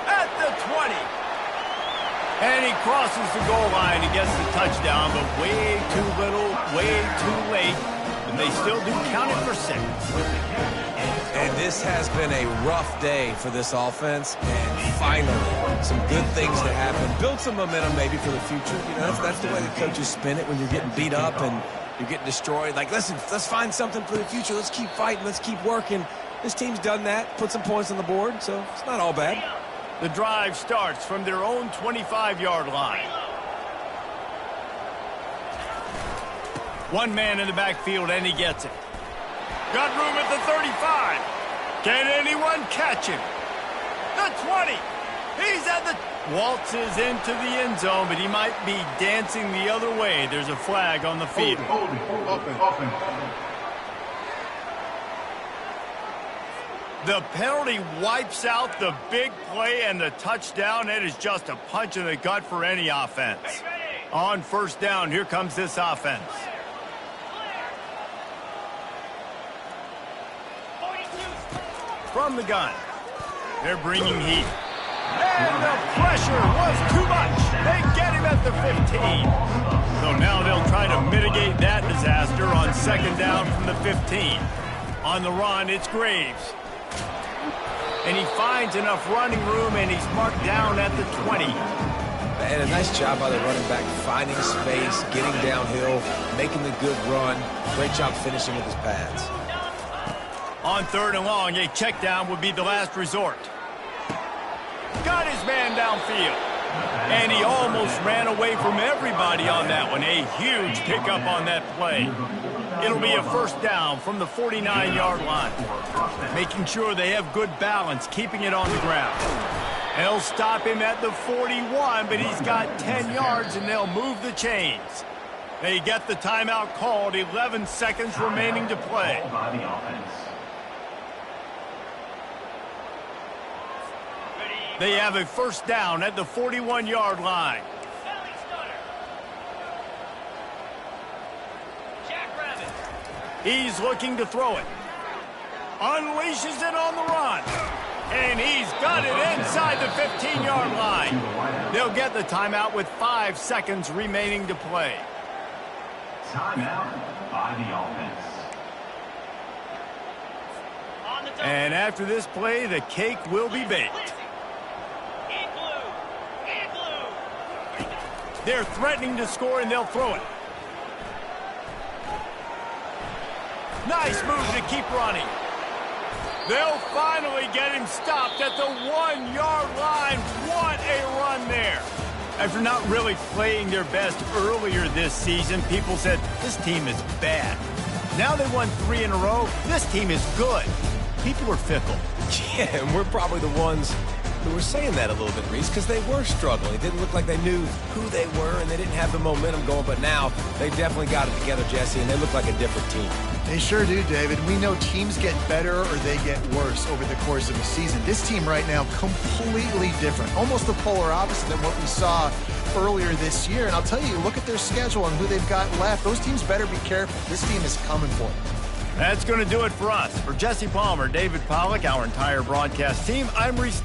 At the 20. And he crosses the goal line. He gets the touchdown, but way too little, way too late. And they still do count it for 6. And this has been a rough day for this offense. And finally, some good things to happen. Build some momentum maybe for the future. You know, that's the way the coaches spin it when you're getting beat up and you're getting destroyed. Like, listen, let's find something for the future. Let's keep fighting. Let's keep working. This team's done that, put some points on the board, so it's not all bad. The drive starts from their own 25-yard line. One man in the backfield, and he gets it. Got room at the 35. Can anyone catch him? The 20. He's at the... Waltzes into the end zone, but he might be dancing the other way. There's a flag on the field. Open. The penalty wipes out the big play and the touchdown. It is just a punch in the gut for any offense. On first down, here comes this offense. From the gun. They're bringing heat. And the pressure was too much. They get him at the 15. So now they'll try to mitigate that disaster on second down from the 15. On the run, it's Graves. And he finds enough running room, and he's marked down at the 20. And a nice job by the running back, finding space, getting downhill, making the good run. Great job finishing with his pads. On third and long, a check down would be the last resort. Got his man downfield. And he almost ran away from everybody on that one. A huge pickup on that play. It'll be a first down from the 49-yard line. Making sure they have good balance, keeping it on the ground. They'll stop him at the 41, but he's got 10 yards, and they'll move the chains. They get the timeout called, 11 seconds remaining to play. By the offense. They have a first down at the 41-yard line. He's looking to throw it. Unleashes it on the run. And he's got it inside the 15-yard line. They'll get the timeout with 5 seconds remaining to play. Timeout by the offense. And after this play, the cake will be baked. They're threatening to score, and they'll throw it. Nice move to keep running. They'll finally get him stopped at the 1-yard line. What a run there. After not really playing their best earlier this season, people said, this team is bad. Now they won 3 in a row. This team is good. People are fickle. Yeah, and we're probably the ones who were saying that a little bit, Reese, because they were struggling. It didn't look like they knew who they were, and they didn't have the momentum going. But now they definitely got it together, Jesse, and they look like a different team. They sure do, David. We know teams get better or they get worse over the course of a season. This team right now, completely different. Almost the polar opposite than what we saw earlier this year. And I'll tell you, look at their schedule and who they've got left. Those teams better be careful. This team is coming for them. That's going to do it for us. For Jesse Palmer, David Pollack, our entire broadcast team, I'm Reese.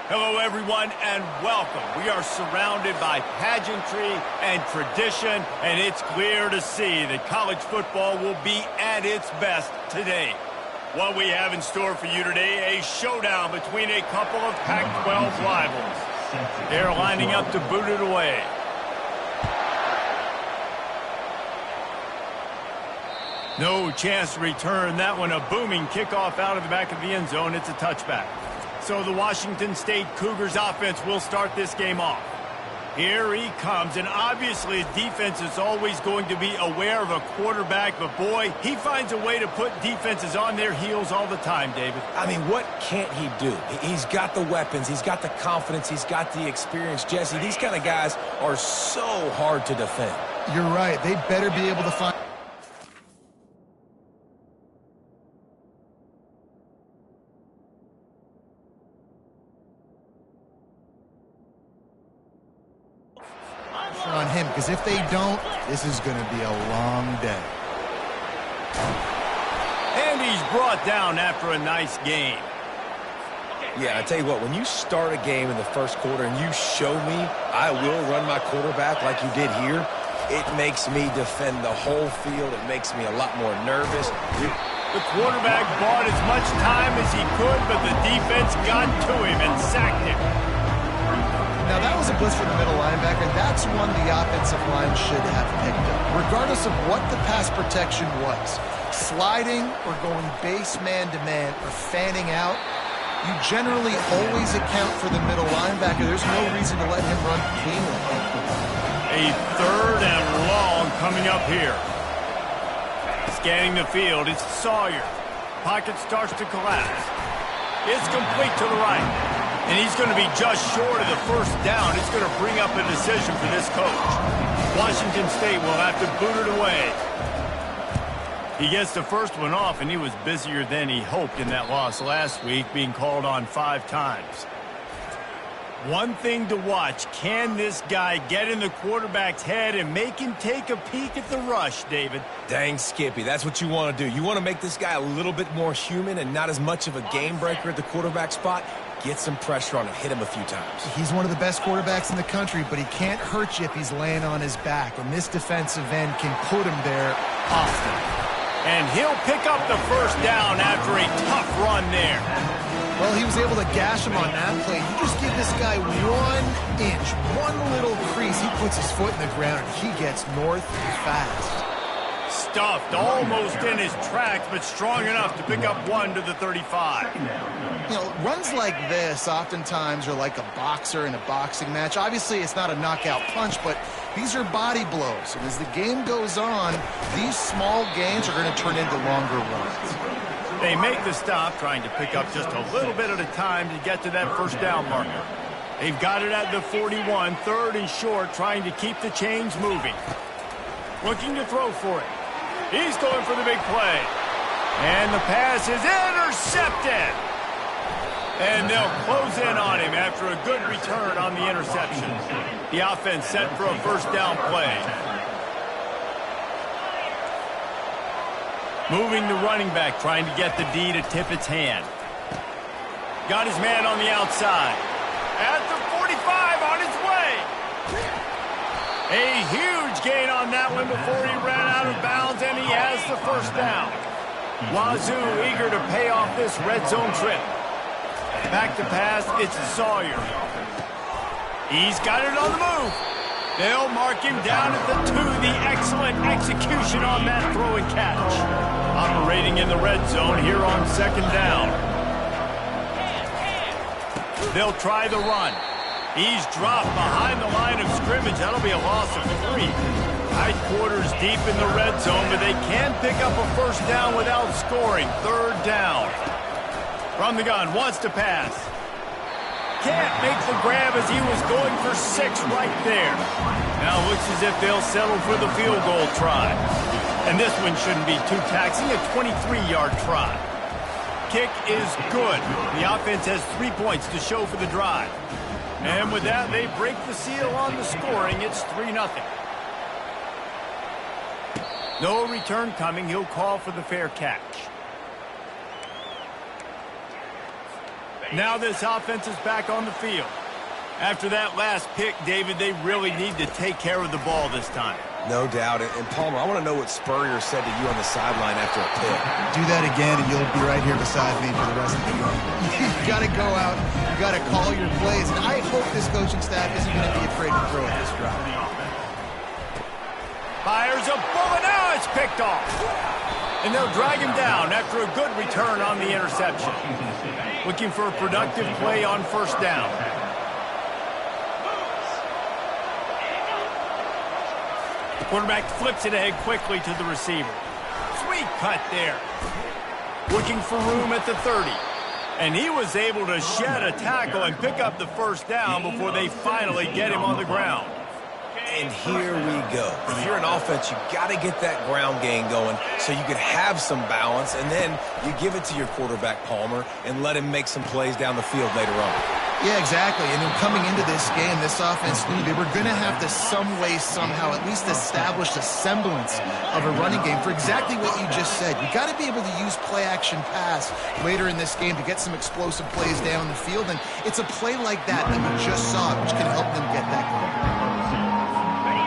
Hello, everyone, and welcome. We are surrounded by pageantry and tradition, and it's clear to see that college football will be at its best today. What we have in store for you today, a showdown between a couple of Pac-12 rivals. They're lining up to boot it away. No chance to return that one. A booming kickoff out of the back of the end zone. It's a touchback. So the Washington State Cougars offense will start this game off. Here he comes, and obviously the defense is always going to be aware of a quarterback, but boy, he finds a way to put defenses on their heels all the time, David. I mean, what can't he do? He's got the weapons, he's got the confidence, he's got the experience. Jesse, these kind of guys are so hard to defend. You're right. They better be able to find... on him, because if they don't, this is going to be a long day. And he's brought down after a nice game. Yeah, I tell you what, when you start a game in the first quarter and you show me I will run my quarterback like you did here, it makes me defend the whole field. It makes me a lot more nervous. The quarterback bought as much time as he could, but the defense got to him and sacked him. Now, that was a blitz for the middle linebacker. That's one the offensive line should have picked up, regardless of what the pass protection was. Sliding or going base man-to-man or fanning out, you generally always account for the middle linebacker. There's no reason to let him run cleanly. A third and long coming up here. Scanning the field, it's Sawyer. Pocket starts to collapse. It's complete to the right. And he's going to be just short of the first down. It's going to bring up a decision for this coach. Washington State will have to boot it away. He gets the first one off, and he was busier than he hoped in that loss last week, being called on 5 times. One thing to watch, can this guy get in the quarterback's head and make him take a peek at the rush, David? Dang, Skippy, that's what you want to do. You want to make this guy a little bit more human and not as much of a game breaker at the quarterback spot. Get some pressure on him, hit him a few times. He's one of the best quarterbacks in the country, but he can't hurt you if he's laying on his back, and this defensive end can put him there often. And he'll pick up the first down after a tough run there. Well, he was able to gash him on that play. You just give this guy 1 inch, one little crease, he puts his foot in the ground, and he gets north fast. Stuffed almost in his tracks, but strong enough to pick up 1 to the 35. You know, runs like this oftentimes are like a boxer in a boxing match. Obviously, it's not a knockout punch, but these are body blows. And as the game goes on, these small gains are going to turn into longer runs. They make the stop, trying to pick up just a little bit at a time to get to that first down marker. They've got it at the 41, third and short, trying to keep the chains moving. Looking to throw for it. He's going for the big play. And the pass is intercepted. And they'll close in on him after a good return on the interception. The offense set for a first down play. Moving the running back, trying to get the D to tip its hand. Got his man on the outside. At the 45, on his way. A huge gain on that one before he ran out of bounds, and he has the first down. Wazoo eager to pay off this red zone trip. Back to pass, it's Sawyer. He's got it on the move. They'll mark him down at the 2. The excellent execution on that throw and catch. Operating in the red zone here on second down. They'll try the run. He's dropped behind the line of scrimmage. That'll be a loss of 3. Tight quarters deep in the red zone, but they can pick up a first down without scoring. Third down. From the gun, wants to pass. Can't make the grab as he was going for 6 right there. Now looks as if they'll settle for the field goal try. And this one shouldn't be too taxing, a 23-yard try. Kick is good. The offense has 3 points to show for the drive. And with that, they break the seal on the scoring. It's 3-0. No return coming. He'll call for the fair catch. Now this offense is back on the field. After that last pick, David, they really need to take care of the ball this time. No doubt. And Palmer, I want to know what Spurrier said to you on the sideline after a pick. Do that again, and you'll be right here beside me for the rest of the game. You got to go out. You got to call your plays. And I hope this coaching staff isn't going to be afraid to throw at this drive. Fires a bullet. Now it's picked off. And they'll drag him down after a good return on the interception. Looking for a productive play on first down. The quarterback flips it ahead quickly to the receiver. Sweet cut there. Looking for room at the 30. And he was able to shed a tackle and pick up the first down before they finally get him on the ground. And here we go. If you're an offense, you got to get that ground game going so you can have some balance, and then you give it to your quarterback, Palmer, and let him make some plays down the field later on. Yeah, exactly. And then coming into this game, this offense knew they were going to have to some way, somehow, at least establish a semblance of a running game for exactly what you just said. You got to be able to use play-action pass later in this game to get some explosive plays down the field, and it's a play like that we just saw, which can help them get that going.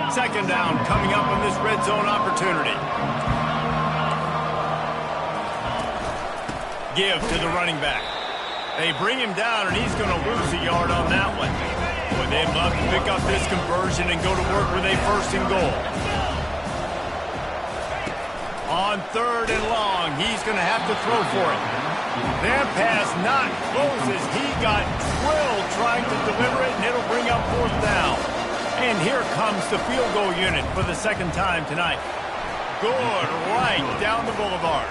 Second down coming up on this red zone opportunity. Give to the running back. They bring him down, and he's going to lose a yard on that one. Boy, they'd love to pick up this conversion and go to work with a first and goal. On third and long, he's going to have to throw for it. Their pass not close as he got drilled trying to deliver it, and it'll bring up fourth down. And here comes the field goal unit for the second time tonight. Good right down the boulevard.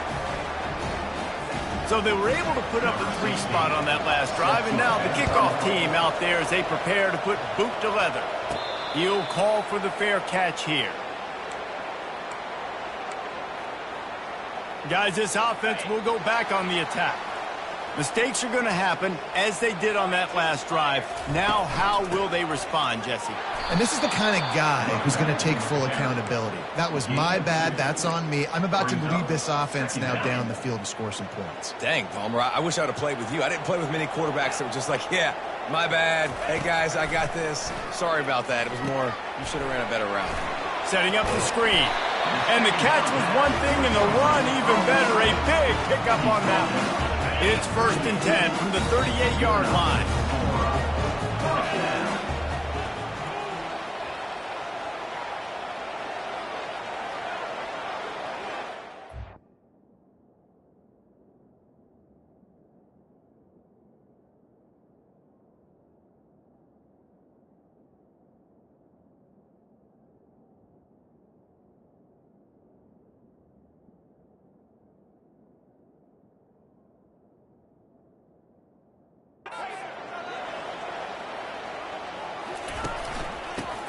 So they were able to put up a 3-spot on that last drive, and now the kickoff team out there as they prepare to put boot to leather. He'll call for the fair catch here. Guys, this offense will go back on the attack. Mistakes are going to happen, as they did on that last drive. Now, how will they respond, Jesse? And this is the kind of guy who's going to take full accountability. That was my bad. That's on me. I'm about to lead this offense now down the field and score some points. Dang, Palmer, I wish I would have played with you. I didn't play with many quarterbacks that were just like, yeah, my bad. Hey, guys, I got this. Sorry about that. It was more, you should have ran a better route. Setting up the screen. And the catch was one thing, and the run even better. A big pickup on that one. It's first and 10 from the 38-yard line.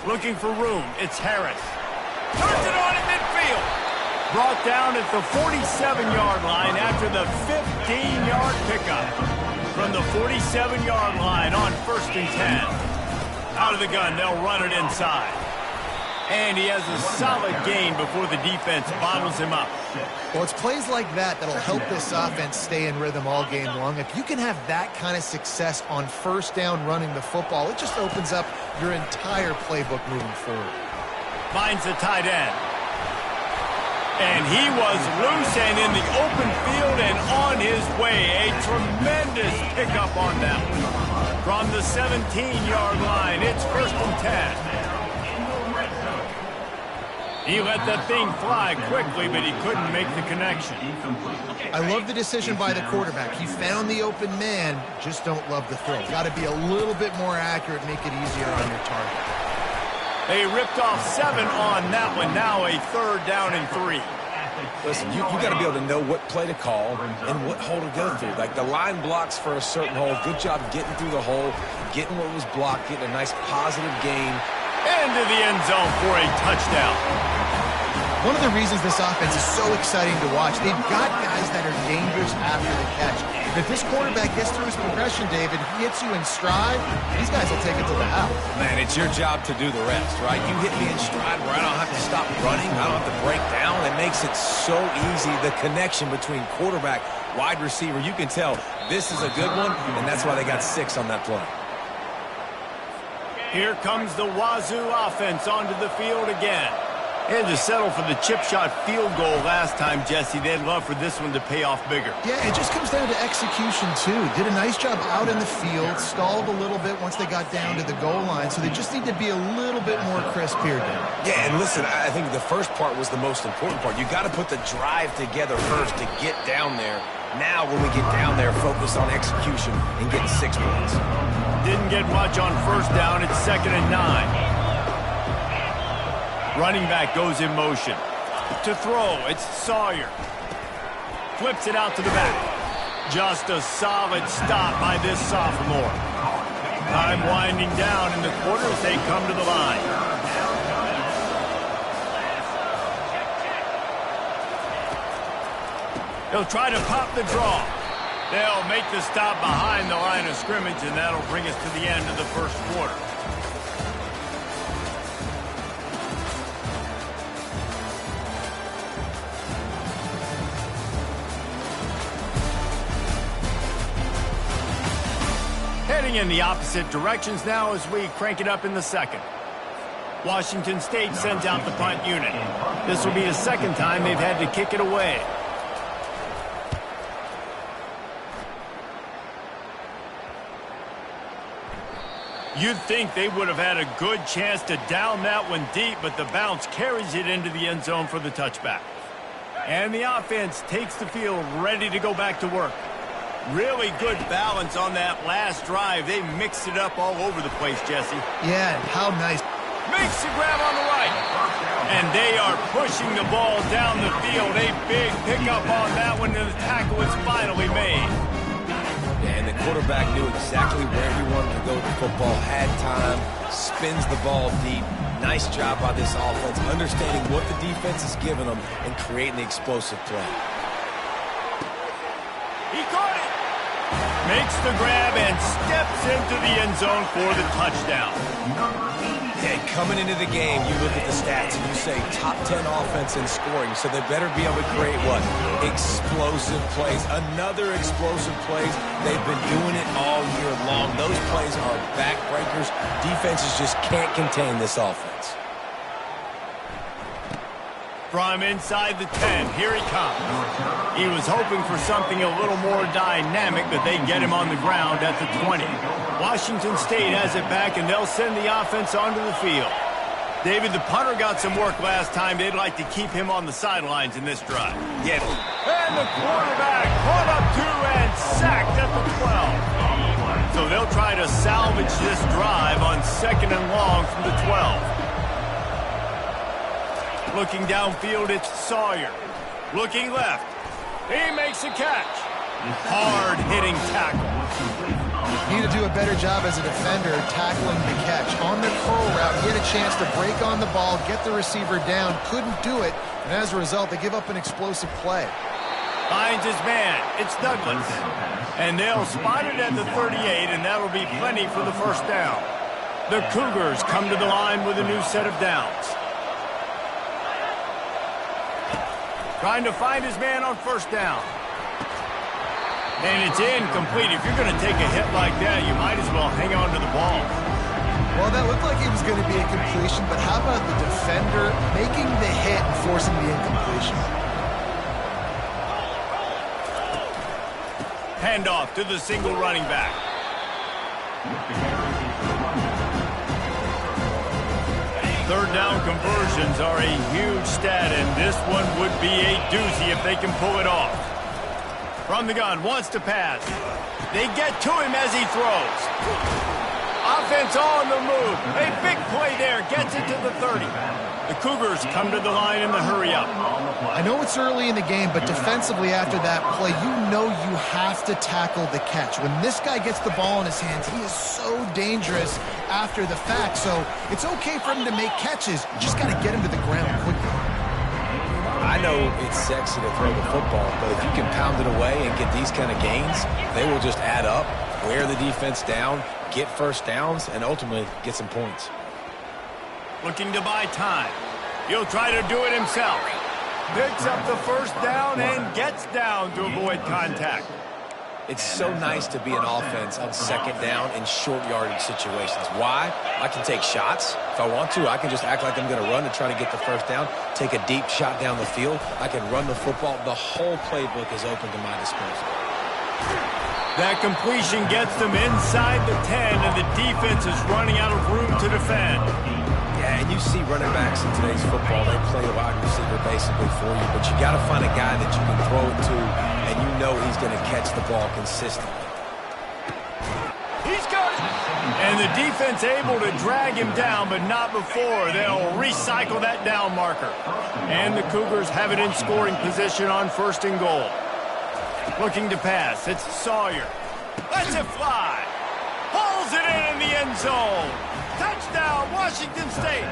Looking for room. It's Harris. Turns it on at midfield. Brought down at the 47-yard line after the 15-yard pickup. From the 47-yard line on first and 10. Out of the gun, they'll run it inside. And he has a solid gain before the defense bottles him up. Well, it's plays like that that'll help this offense stay in rhythm all game long. If you can have that kind of success on first down running the football, it just opens up your entire playbook moving forward. Finds the tight end. And he was loose and in the open field and on his way. A tremendous pickup on that one. From the 17-yard line, it's first and 10. He let that thing fly quickly, but he couldn't make the connection. I love the decision by the quarterback. He found the open man, just don't love the throw. Got to be a little bit more accurate, make it easier on your target. They ripped off 7 on that one. Now a third down and 3. Listen, you got to be able to know what play to call and what hole to go through. Like the line blocks for a certain hole. Good job getting through the hole, getting what was blocked, getting a nice positive gain. Into the end zone for a touchdown. One of the reasons this offense is so exciting to watch, they've got guys that are dangerous after the catch. If this quarterback gets through his progression, David, he hits you in stride, these guys will take it to the house. Man, it's your job to do the rest, right? You hit me in stride where I don't have to stop running, I don't have to break down. It makes it so easy, the connection between quarterback, wide receiver. You can tell this is a good one, and that's why they got 6 on that play. Here comes the Wazoo offense onto the field again. They had to settle for the chip shot field goal last time, Jesse. They'd love for this one to pay off bigger. Yeah, it just comes down to execution, too. Did a nice job out in the field, stalled a little bit once they got down to the goal line, so they just need to be a little bit more crisp here, Dan. Yeah, and listen, I think the first part was the most important part. You got to put the drive together first to get down there. Now, when we get down there, focus on execution and getting 6 points. Didn't get much on first down. It's 2nd and 9. Running back goes in motion. To throw, it's Sawyer. Flips it out to the back. Just a solid stop by this sophomore. Time winding down in the quarter as they come to the line. They'll try to pop the draw. They'll make the stop behind the line of scrimmage, and that'll bring us to the end of the first quarter. Heading in the opposite directions now as we crank it up in the second. Washington State sends out the punt unit. This will be the second time they've had to kick it away. You'd think they would have had a good chance to down that one deep, but the bounce carries it into the end zone for the touchback. And the offense takes the field ready to go back to work. Really good balance on that last drive. They mixed it up all over the place, Jesse. Yeah, how nice. Makes the grab on the right. And they are pushing the ball down the field. A big pickup on that one, and the tackle is finally made. And the quarterback knew exactly where he wanted to go with the football, had time, spins the ball deep. Nice job by this offense, understanding what the defense is giving them and creating the explosive play. He caught it. Makes the grab and steps into the end zone for the touchdown. And coming into the game, you look at the stats and you say top 10 offense in scoring, so they better be able to create what? Explosive plays. Another explosive plays. They've been doing it all year long. Those plays are backbreakers. Defenses just can't contain this offense. From inside the 10, here he comes. He was hoping for something a little more dynamic, but they get him on the ground at the 20. Washington State has it back, and they'll send the offense onto the field. David, the punter got some work last time. They'd like to keep him on the sidelines in this drive. Yeah. And the quarterback caught up to and sacked at the 12. So they'll try to salvage this drive on 2nd and long from the 12. Looking downfield, it's Sawyer. Looking left. He makes a catch. Hard-hitting tackle. Need to do a better job as a defender tackling the catch. On the curl route, he had a chance to break on the ball, get the receiver down, couldn't do it, and as a result, they give up an explosive play. Finds his man. It's Douglas. And they'll spot it at the 38, and that'll be plenty for the first down. The Cougars come to the line with a new set of downs. Trying to find his man on first down. And it's incomplete. If you're going to take a hit like that, you might as well hang on to the ball. Well, that looked like it was going to be a completion, but how about the defender making the hit and forcing the incompletion? Handoff to the single running back. Third down conversions are a huge stat, and this one would be a doozy if they can pull it off. From the gun, wants to pass. They get to him as he throws. Offense on the move. A big play there, gets it to the 30. The Cougars come to the line in the hurry-up. I know it's early in the game, but defensively after that play, you know you have to tackle the catch. When this guy gets the ball in his hands, he is so dangerous after the fact. So it's okay for him to make catches. You just got to get him to the ground quickly. I know it's sexy to throw the football, but if you can pound it away and get these kind of gains, they will just add up, wear the defense down, get first downs, and ultimately get some points. Looking to buy time. He'll try to do it himself. Picks up the first down and gets down to avoid contact. It's so nice to be an offense on second down in short yardage situations. Why? I can take shots. If I want to, I can just act like I'm going to run and try to get the first down, take a deep shot down the field. I can run the football. The whole playbook is open to my disposal. That completion gets them inside the 10, and the defense is running out of room to defend. Yeah, and you see running backs in today's football, they play a wide receiver basically for you, but you got to find a guy that you can throw it to, and you know he's going to catch the ball consistently. He's got it! And the defense able to drag him down, but not before. They'll recycle that down marker. And the Cougars have it in scoring position on 1st and goal. Looking to pass, it's Sawyer. Lets it fly. Pulls it in the end zone. Touchdown, Washington State.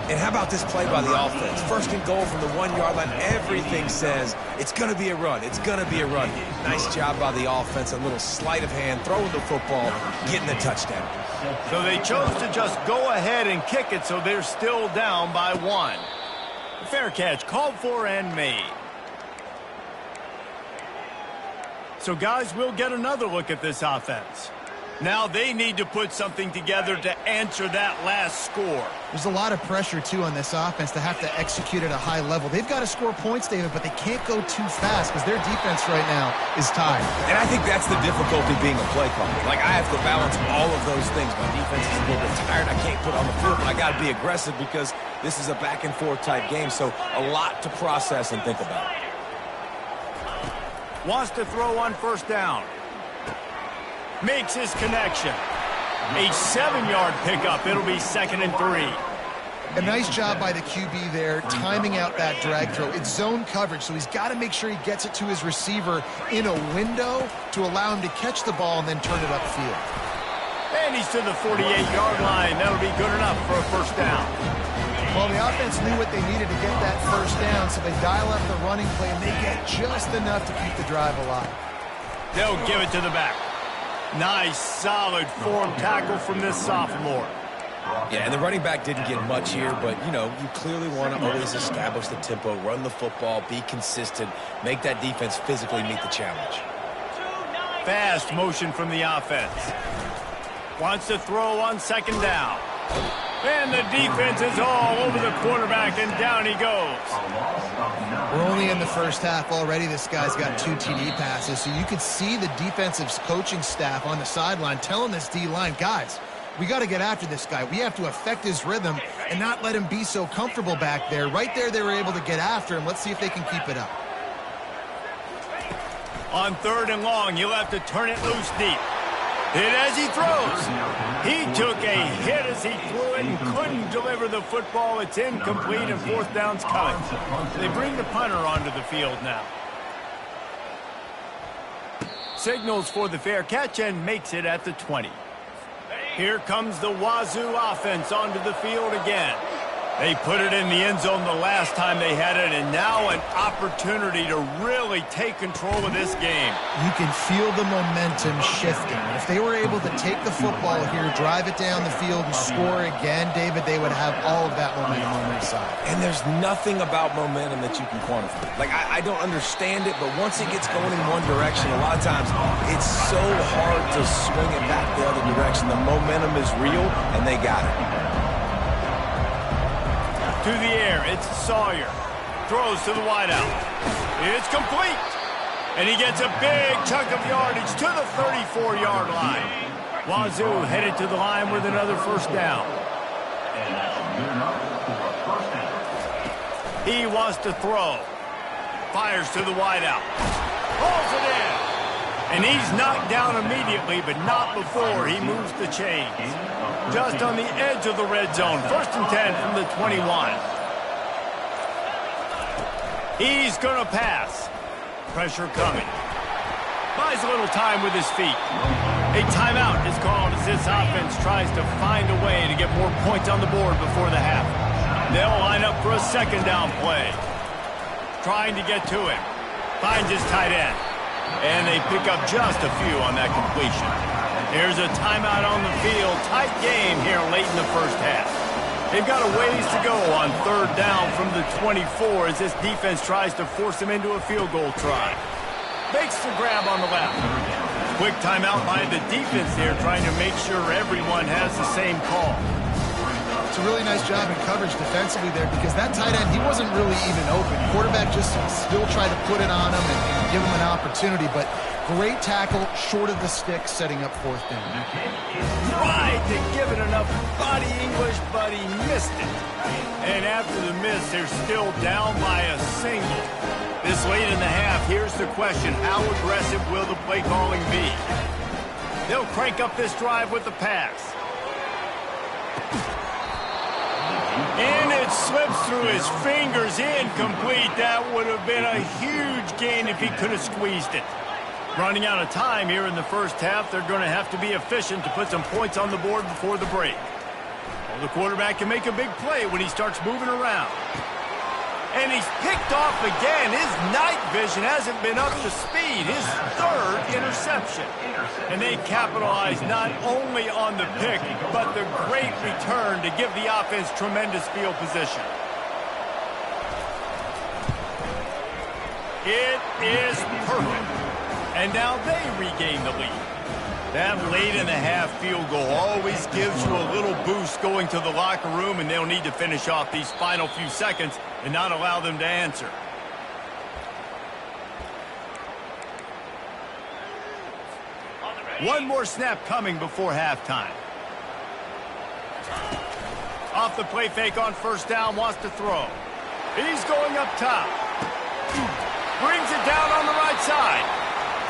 And how about this play by the offense? 1st and goal from the 1-yard line. Everything says it's going to be a run. It's going to be a run. Nice job by the offense. A little sleight of hand, throwing the football, getting the touchdown. So they chose to just go ahead and kick it, so they're still down by 1. Fair catch called for and made. So, guys, we'll get another look at this offense. Now they need to put something together to answer that last score. There's a lot of pressure, too, on this offense to have to execute at a high level. They've got to score points, David, but they can't go too fast because their defense right now is tired. And I think that's the difficulty being a play caller. Like, I have to balance all of those things. My defense is a little bit tired. I can't put on the field, but I got to be aggressive because this is a back-and-forth type game, so a lot to process and think about. Wants to throw on 1st down. Makes his connection. A 7-yard pickup. It'll be 2nd and 3. A nice job by the QB there, timing out that drag throw. It's zone coverage, so he's got to make sure he gets it to his receiver in a window to allow him to catch the ball and then turn it upfield. And he's to the 48-yard line. That'll be good enough for a 1st down. Well, the offense knew what they needed to get that 1st down, so they dial up the running play, and they get just enough to keep the drive alive. They'll give it to the back. Nice, solid form tackle from this sophomore. Yeah, and the running back didn't get much here, but, you know, you clearly want to always establish the tempo, run the football, be consistent, make that defense physically meet the challenge. Fast motion from the offense. Wants to throw on 2nd down. And the defense is all over the quarterback, and down he goes. We're only in the 1st half already. This guy's got 2 TD passes, so you could see the defensive coaching staff on the sideline telling this D-line, guys, we got to get after this guy. We have to affect his rhythm and not let him be so comfortable back there. Right there, they were able to get after him. Let's see if they can keep it up. On 3rd and long, he'll have to turn it loose deep. Hit as he throws. He took a hit as he threw it and couldn't deliver the football. It's incomplete, and 4th down's coming. They bring the punter onto the field now. Signals for the fair catch and makes it at the 20. Here comes the Wazoo offense onto the field again. They put it in the end zone the last time they had it, and now an opportunity to really take control of this game. You can feel the momentum shifting. If they were able to take the football here, drive it down the field, and score again, David, they would have all of that momentum on their side. And there's nothing about momentum that you can quantify. Like, I don't understand it, but once it gets going in one direction, a lot of times it's so hard to swing it back the other direction. The momentum is real, and they got it. To the air, it's Sawyer. Throws to the wideout. It's complete. And he gets a big chunk of yardage to the 34-yard line. Wazoo headed to the line with another 1st down. He wants to throw. Fires to the wideout. Pulls it in. And he's knocked down immediately, but not before he moves the chains. Just on the edge of the red zone. 1st and 10 from the 21. He's going to pass. Pressure coming. Buys a little time with his feet. A timeout is called as this offense tries to find a way to get more points on the board before the half. They'll line up for a 2nd down play. Trying to get to him. Finds his tight end. And they pick up just a few on that completion. Here's a timeout on the field. Tight game here late in the 1st half. They've got a ways to go on third down from the 24 as this defense tries to force them into a field goal try. Makes the grab on the left. Quick timeout by the defense there, trying to make sure everyone has the same call. It's a really nice job in coverage defensively there because that tight end, he wasn't really even open. Quarterback just still tried to put it on him and give him an opportunity, but great tackle short of the stick, setting up fourth down. Tried to give it enough body English, but he missed it. And after the miss, they're still down by a single. This late in the half, here's the question. How aggressive will the play calling be? They'll crank up this drive with the pass. And it slips through his fingers, incomplete. That would have been a huge gain if he could have squeezed it. Running out of time here in the first half, they're going to have to be efficient to put some points on the board before the break. Well, the quarterback can make a big play when he starts moving around. And he's picked off again. His night vision hasn't been up to speed. His third interception. And they capitalize not only on the pick, but the great return to give the offense tremendous field position. It is perfect. And now they regain the lead. That late-in-the-half field goal always gives you a little boost going to the locker room, and they'll need to finish off these final few seconds and not allow them to answer. One more snap coming before halftime. Off the play fake on first down, wants to throw. He's going up top. Brings it down on the right side.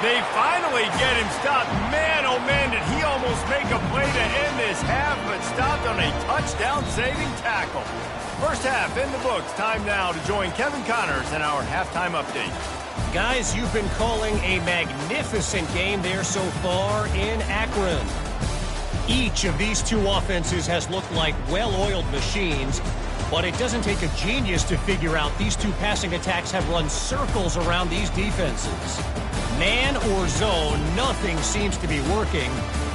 They finally get him stopped. Man, oh man, did he almost make a play to end this half, but stopped on a touchdown-saving tackle. First half in the books. Time now to join Kevin Connors in our halftime update. Guys, you've been calling a magnificent game there so far in Akron. Each of these two offenses has looked like well-oiled machines, but it doesn't take a genius to figure out these two passing attacks have run circles around these defenses. Man or zone, nothing seems to be working,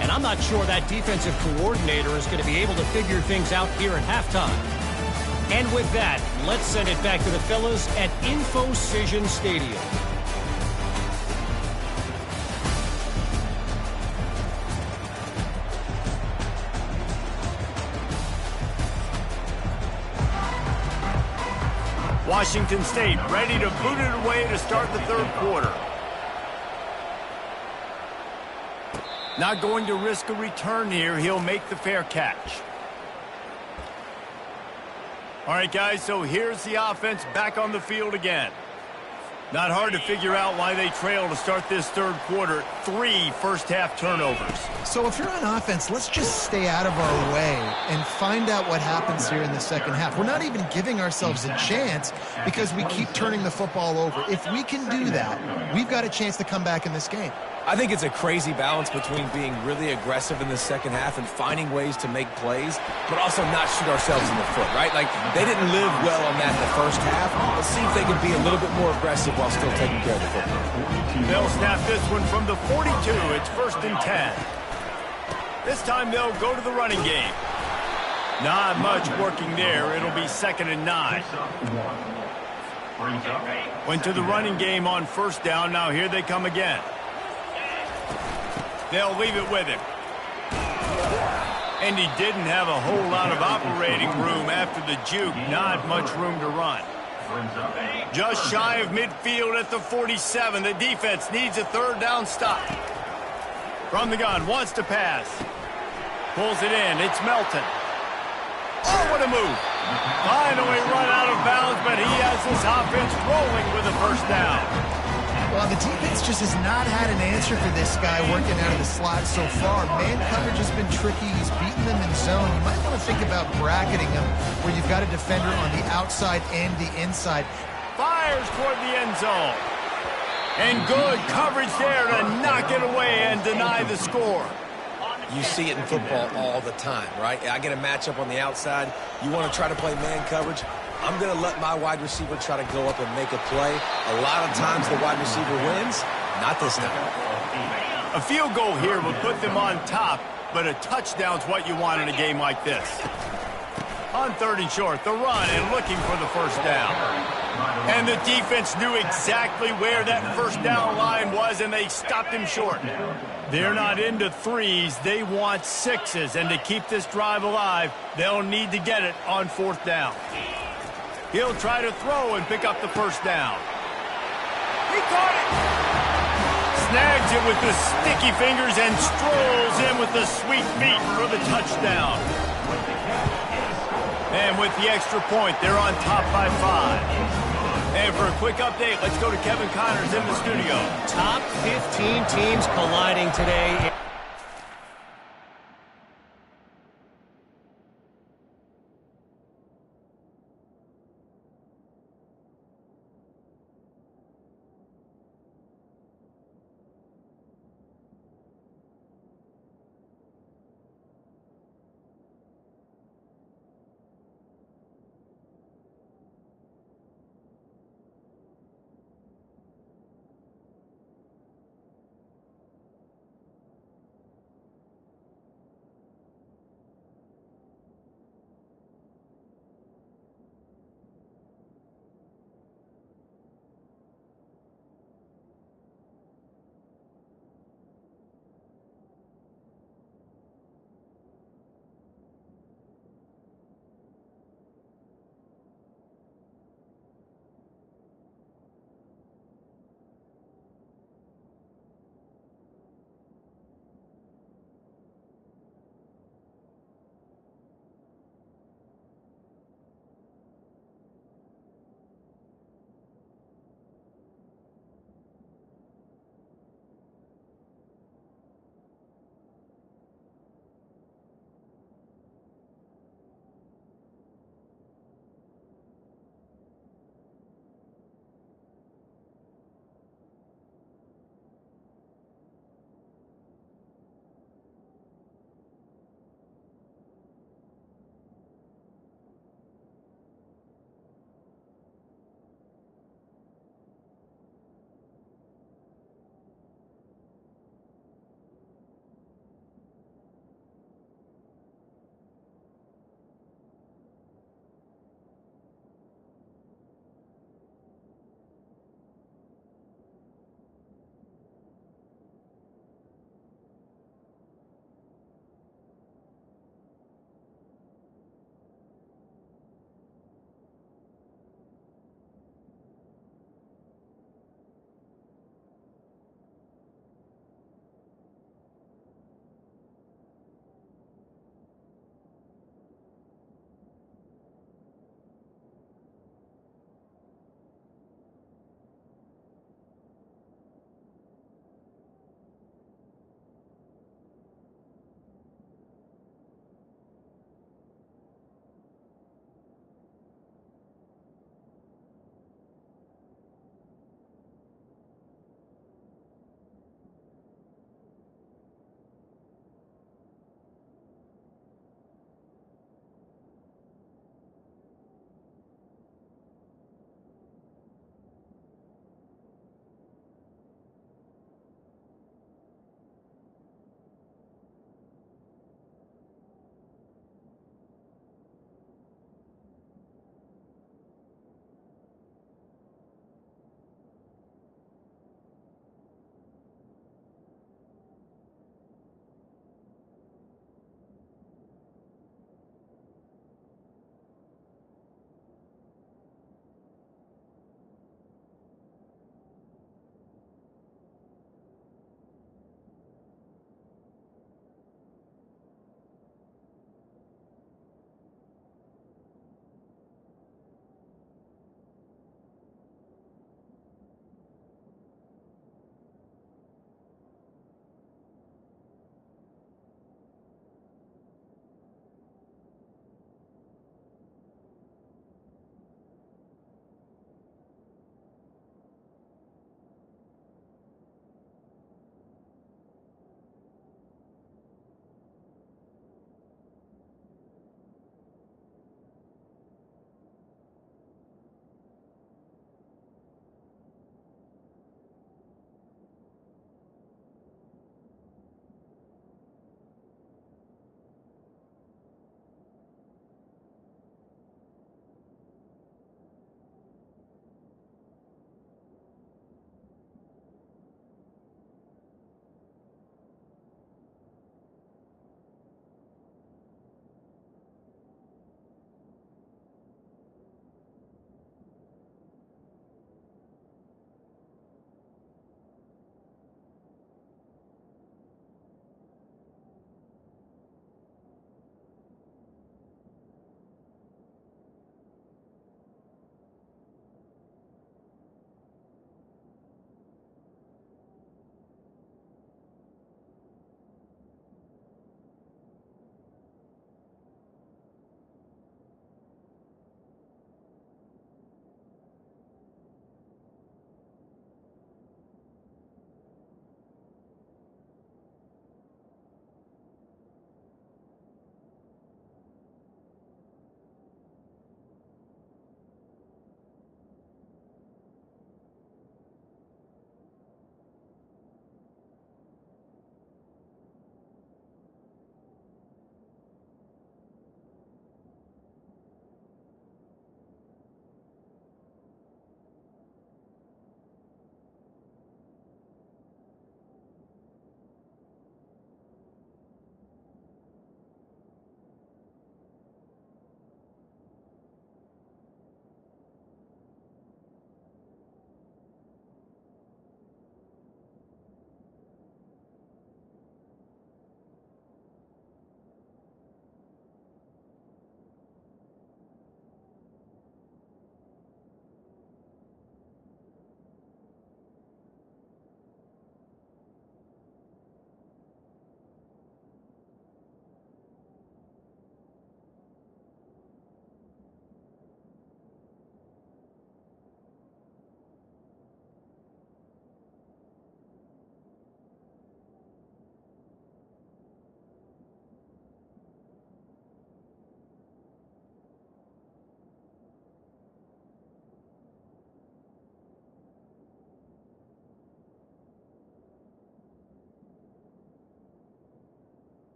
and I'm not sure that defensive coordinator is going to be able to figure things out here at halftime. And with that, let's send it back to the fellas at InfoCision Stadium. Washington State ready to boot it away to start the third quarter. Not going to risk a return here. He'll make the fair catch. All right, guys, so here's the offense back on the field again. Not hard to figure out why they trail to start this third quarter. 3 first-half turnovers. So if you're on offense, let's just stay out of our way and find out what happens here in the second half. We're not even giving ourselves a chance because we keep turning the football over. If we can do that, we've got a chance to come back in this game. I think it's a crazy balance between being really aggressive in the second half and finding ways to make plays, but also not shoot ourselves in the foot, right? Like, they didn't live well on that in the first half. Let's see if they can be a little bit more aggressive while still taking care of the football. They'll snap this one from the 42. It's 1st and 10. This time they'll go to the running game. Not much working there. It'll be 2nd and 9. Went to the running game on first down. Now here they come again. They'll leave it with him. And he didn't have a whole lot of operating room after the juke. Not much room to run. Just shy of midfield at the 47. The defense needs a third down stop. From the gun, wants to pass. Pulls it in. It's Melton. Oh, what a move. Finally run out of bounds, but he has this offense rolling with a first down. Well, the defense just has not had an answer for this guy working out of the slot so far. Man coverage has been tricky. He's beaten them in zone. You might want to think about bracketing him where you've got a defender on the outside and the inside. Fires toward the end zone. And good coverage there to knock it away and deny the score. You see it in football all the time, right? I get a matchup on the outside. You want to try to play man coverage? I'm going to let my wide receiver try to go up and make a play. A lot of times the wide receiver wins. Not this time. A field goal here will put them on top, but a touchdown's what you want in a game like this. On 3rd and short, the run and looking for the first down. And the defense knew exactly where that first down line was, and they stopped him short. They're not into threes. They want sixes. And to keep this drive alive, they'll need to get it on 4th down. He'll try to throw and pick up the first down. He caught it! Snags it with the sticky fingers and strolls in with the sweet feet for the touchdown. And with the extra point, they're on top by 5. And for a quick update, let's go to Kevin Connors in the studio. Top 15 teams colliding today.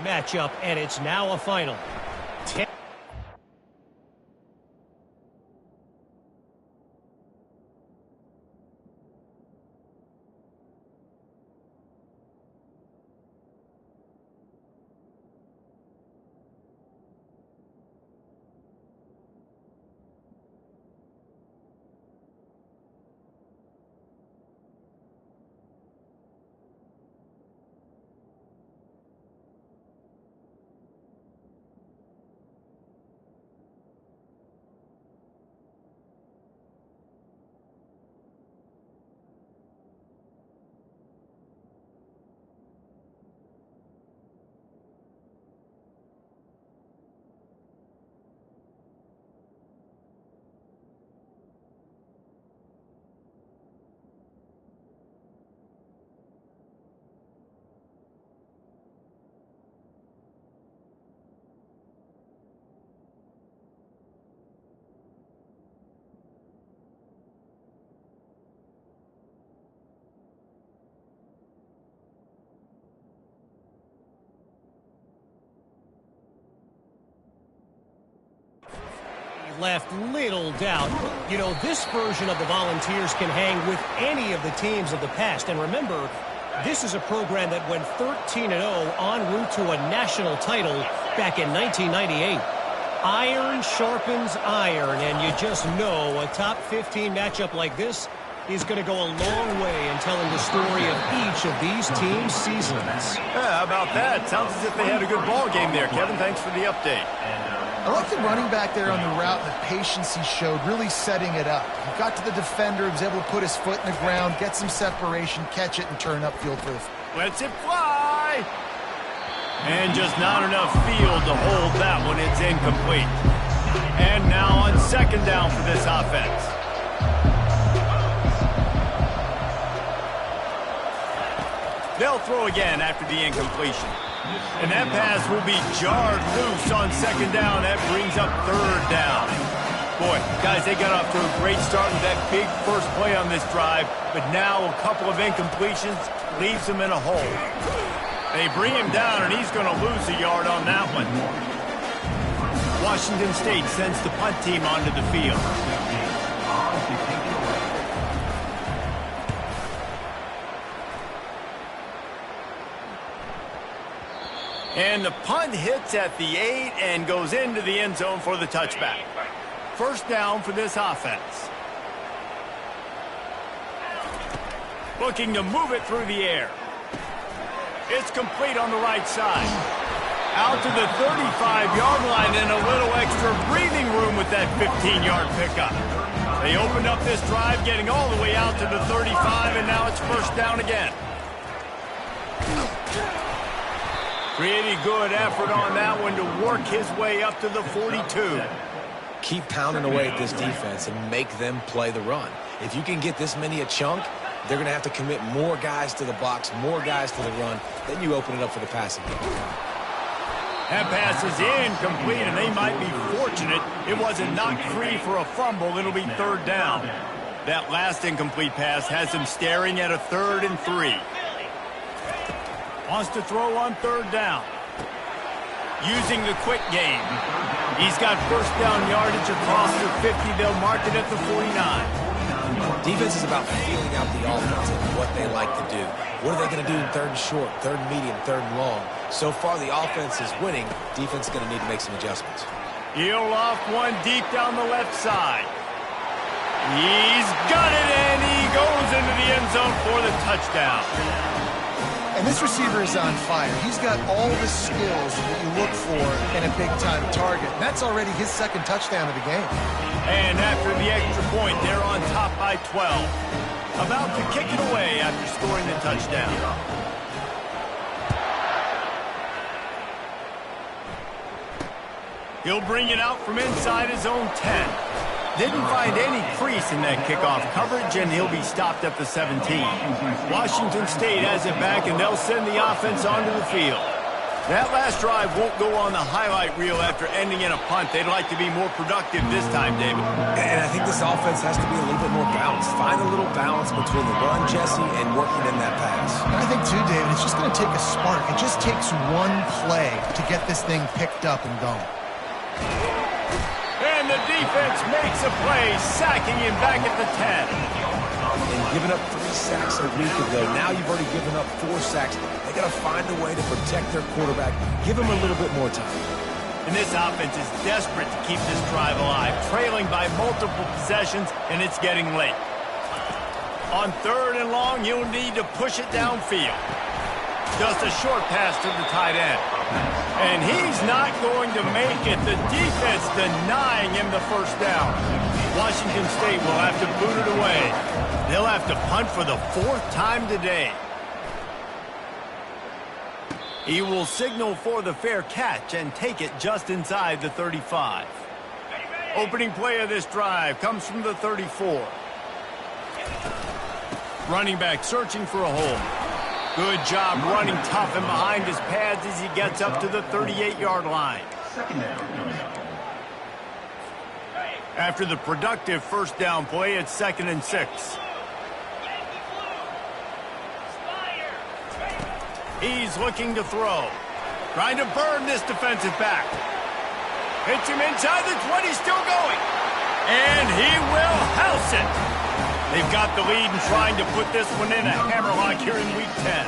matchup, and it's now a final. Left little doubt. You know, this version of the Volunteers can hang with any of the teams of the past. And remember, this is a program that went 13-0 en route to a national title back in 1998. Iron sharpens iron, and you just know a top 15 matchup like this is going to go a long way in telling the story of each of these teams' seasons. Yeah, how about that? Sounds as if they had a good ball game there, Kevin. Thanks for the update. I like the running back there on the route and the patience he showed, really setting it up. He got to the defender, he was able to put his foot in the ground, get some separation, catch it, and turn upfield for the... Lets it fly! And just not enough field to hold that one. It's incomplete. And now on second down for this offense. They'll throw again after the incompletion. And that pass will be jarred loose on second down. That brings up third down. Boy, guys, they got off to a great start with that big first play on this drive, but now a couple of incompletions leaves them in a hole. They bring him down, and he's going to lose a yard on that one. Washington State sends the punt team onto the field. And the punt hits at the 8 and goes into the end zone for the touchback. First down for this offense. Looking to move it through the air. It's complete on the right side. Out to the 35-yard line and a little extra breathing room with that 15-yard pickup. They opened up this drive getting all the way out to the 35, and now it's first down again. Pretty good effort on that one to work his way up to the 42. Keep pounding away at this defense and make them play the run. If you can get this many a chunk, they're going to have to commit more guys to the box, more guys to the run. Then you open it up for the passing game. That pass is incomplete, and they might be fortunate it wasn't knocked free for a fumble. It'll be third down. That last incomplete pass has him staring at a 3rd and 3. Wants to throw on third down. Using the quick game. He's got first down yardage across the 50. They'll mark it at the 49. Defense is about feeling out the offense and what they like to do. What are they going to do in third and short, third and medium, third and long? So far, the offense is winning. Defense is going to need to make some adjustments. He'll off one deep down the left side. He's got it, and he goes into the end zone for the touchdown. And this receiver is on fire. He's got all the skills that you look for in a big-time target. And that's already his second touchdown of the game. And after the extra point, they're on top by 12. About to kick it away after scoring the touchdown. He'll bring it out from inside his own 10. Didn't find any crease in that kickoff coverage, and he'll be stopped at the 17. Washington State has it back, and they'll send the offense onto the field. That last drive won't go on the highlight reel after ending in a punt. They'd like to be more productive this time, David. And I think this offense has to be a little bit more balanced. Find find a little balance between the run, Jesse, and working in that pass. And I think, too, David, it's just going to take a spark. It just takes one play to get this thing picked up and going. And the defense makes a play, sacking him back at the 10. And giving up 3 sacks a week ago, now you've already given up 4 sacks. They got to find a way to protect their quarterback. Give him a little bit more time. And this offense is desperate to keep this drive alive, trailing by multiple possessions, and it's getting late. On 3rd and long, you'll need to push it downfield. Just a short pass to the tight end. And he's not going to make it. The defense denying him the first down. Washington State will have to boot it away. They'll have to punt for the 4th time today. He will signal for the fair catch and take it just inside the 35. Opening play of this drive comes from the 34. Running back searching for a hole. Good job running tough and behind his pads as he gets up to the 38-yard line. After the productive first down play, it's 2nd and 6. He's looking to throw. Trying to burn this defensive back. Hits him inside the 20, still going. And he will house it. They've got the lead and trying to put this one in a hammerlock here in Week 10.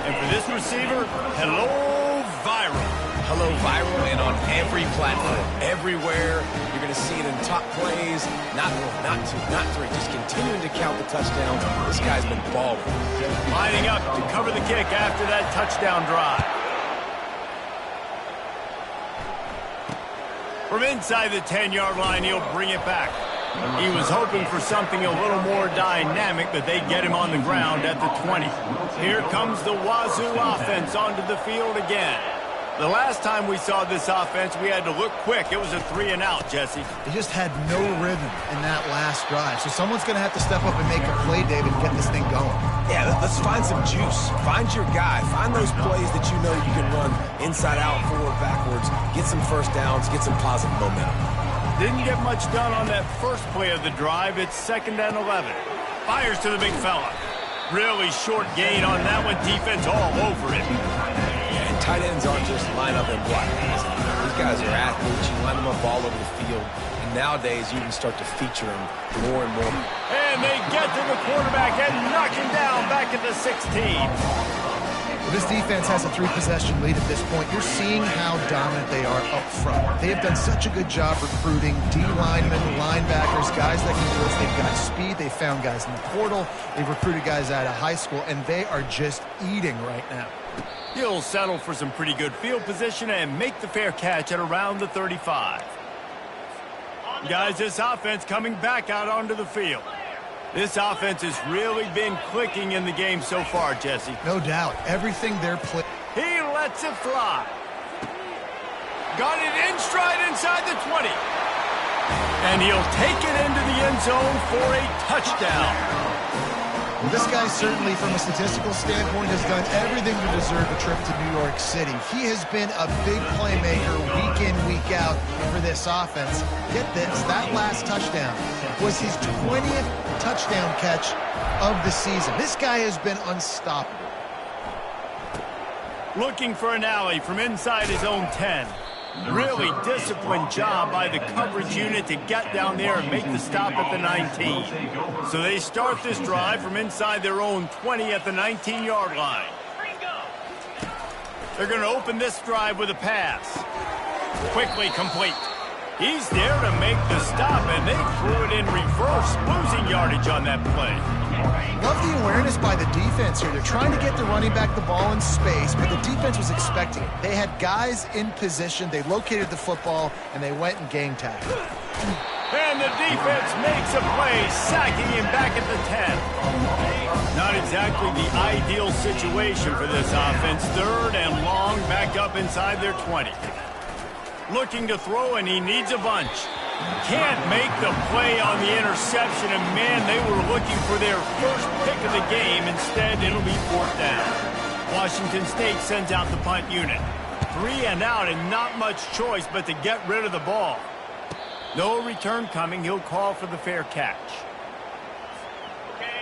And for this receiver, hello, viral. Hello, viral, and on every platform, everywhere. You're going to see it in top plays. Not 3. Just continuing to count the touchdowns. This guy's been balling. Lining up to cover the kick after that touchdown drive. From inside the 10-yard line, he'll bring it back. He was hoping for something a little more dynamic, but they get him on the ground at the 20. Here comes the Wazoo offense onto the field again. The last time we saw this offense, we had to look quick. It was a 3-and-out, Jesse. They just had no rhythm in that last drive. So someone's going to have to step up and make a play, David, and get this thing going. Yeah, let's find some juice. Find your guy. Find those plays that you know you can run inside out, forward, backwards. Get some first downs. Get some positive momentum. Didn't get much done on that first play of the drive. It's 2nd and 11. Fires to the big fella. Really short gain on that one. Defense all over it. Tight ends aren't just line up and block. These guys are athletes. You line them up all over the field. And nowadays, you can start to feature them more and more. And they get to the quarterback and knock him down back at the 16. Well, this defense has a 3-possession lead at this point. You're seeing how dominant they are up front. They have done such a good job recruiting D-linemen, linebackers, guys that can blitz. They've got speed. They found guys in the portal. They've recruited guys out of high school, and they are just eating right now. He'll settle for some pretty good field position and make the fair catch at around the 35. Guys, this offense coming back out onto the field. This offense has really been clicking in the game so far, Jesse. No doubt. Everything they're playing. He lets it fly. Got it in stride inside the 20. And he'll take it into the end zone for a touchdown. Well, this guy certainly, from a statistical standpoint, has done everything to deserve a trip to New York City. He has been a big playmaker week in, week out for this offense. Get this, that last touchdown was his 20th touchdown catch of the season. This guy has been unstoppable. Looking for an alley from inside his own 10. Really disciplined job by the coverage unit to get down there and make the stop at the 19. So they start this drive from inside their own 20 at the 19-yard line. They're going to open this drive with a pass. Quickly complete. He's there to make the stop, and they threw it in reverse, losing yardage on that play. Love the awareness by the defense here. They're trying to get the running back the ball in space, but the defense was expecting it. They had guys in position. They located the football, and they went and gang tagged. And the defense makes a play, sacking him back at the 10. Not exactly the ideal situation for this offense. 3rd and long, back up inside their 20. Looking to throw, and he needs a bunch. Can't make the play on the interception, and man, they were looking for their first pick of the game. Instead, it'll be 4th down. Washington State sends out the punt unit. 3-and-out, and not much choice but to get rid of the ball. No return coming. He'll call for the fair catch.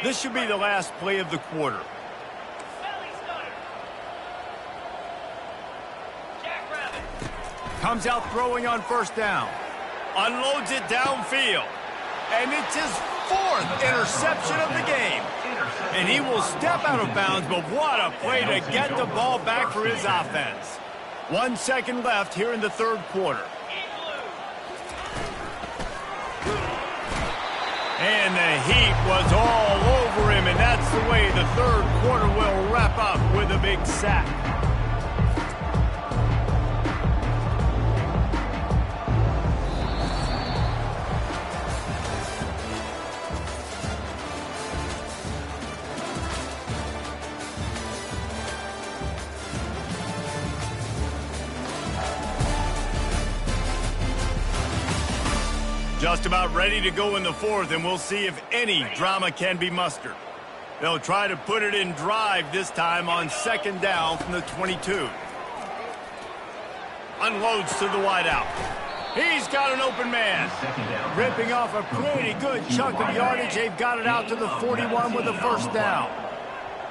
This should be the last play of the quarter. Comes out throwing on first down. Unloads it downfield. And it's his 4th interception of the game. And he will step out of bounds, but what a play to get the ball back for his offense. 1 second left here in the third quarter. And the heat was all over him, and that's the way the third quarter will wrap up with a big sack. Just about ready to go in the fourth, and we'll see if any drama can be mustered. They'll try to put it in drive this time on second down from the 22. Unloads to the wideout. He's got an open man. Ripping off a pretty good chunk of yardage. They've got it out to the 41 with a first down.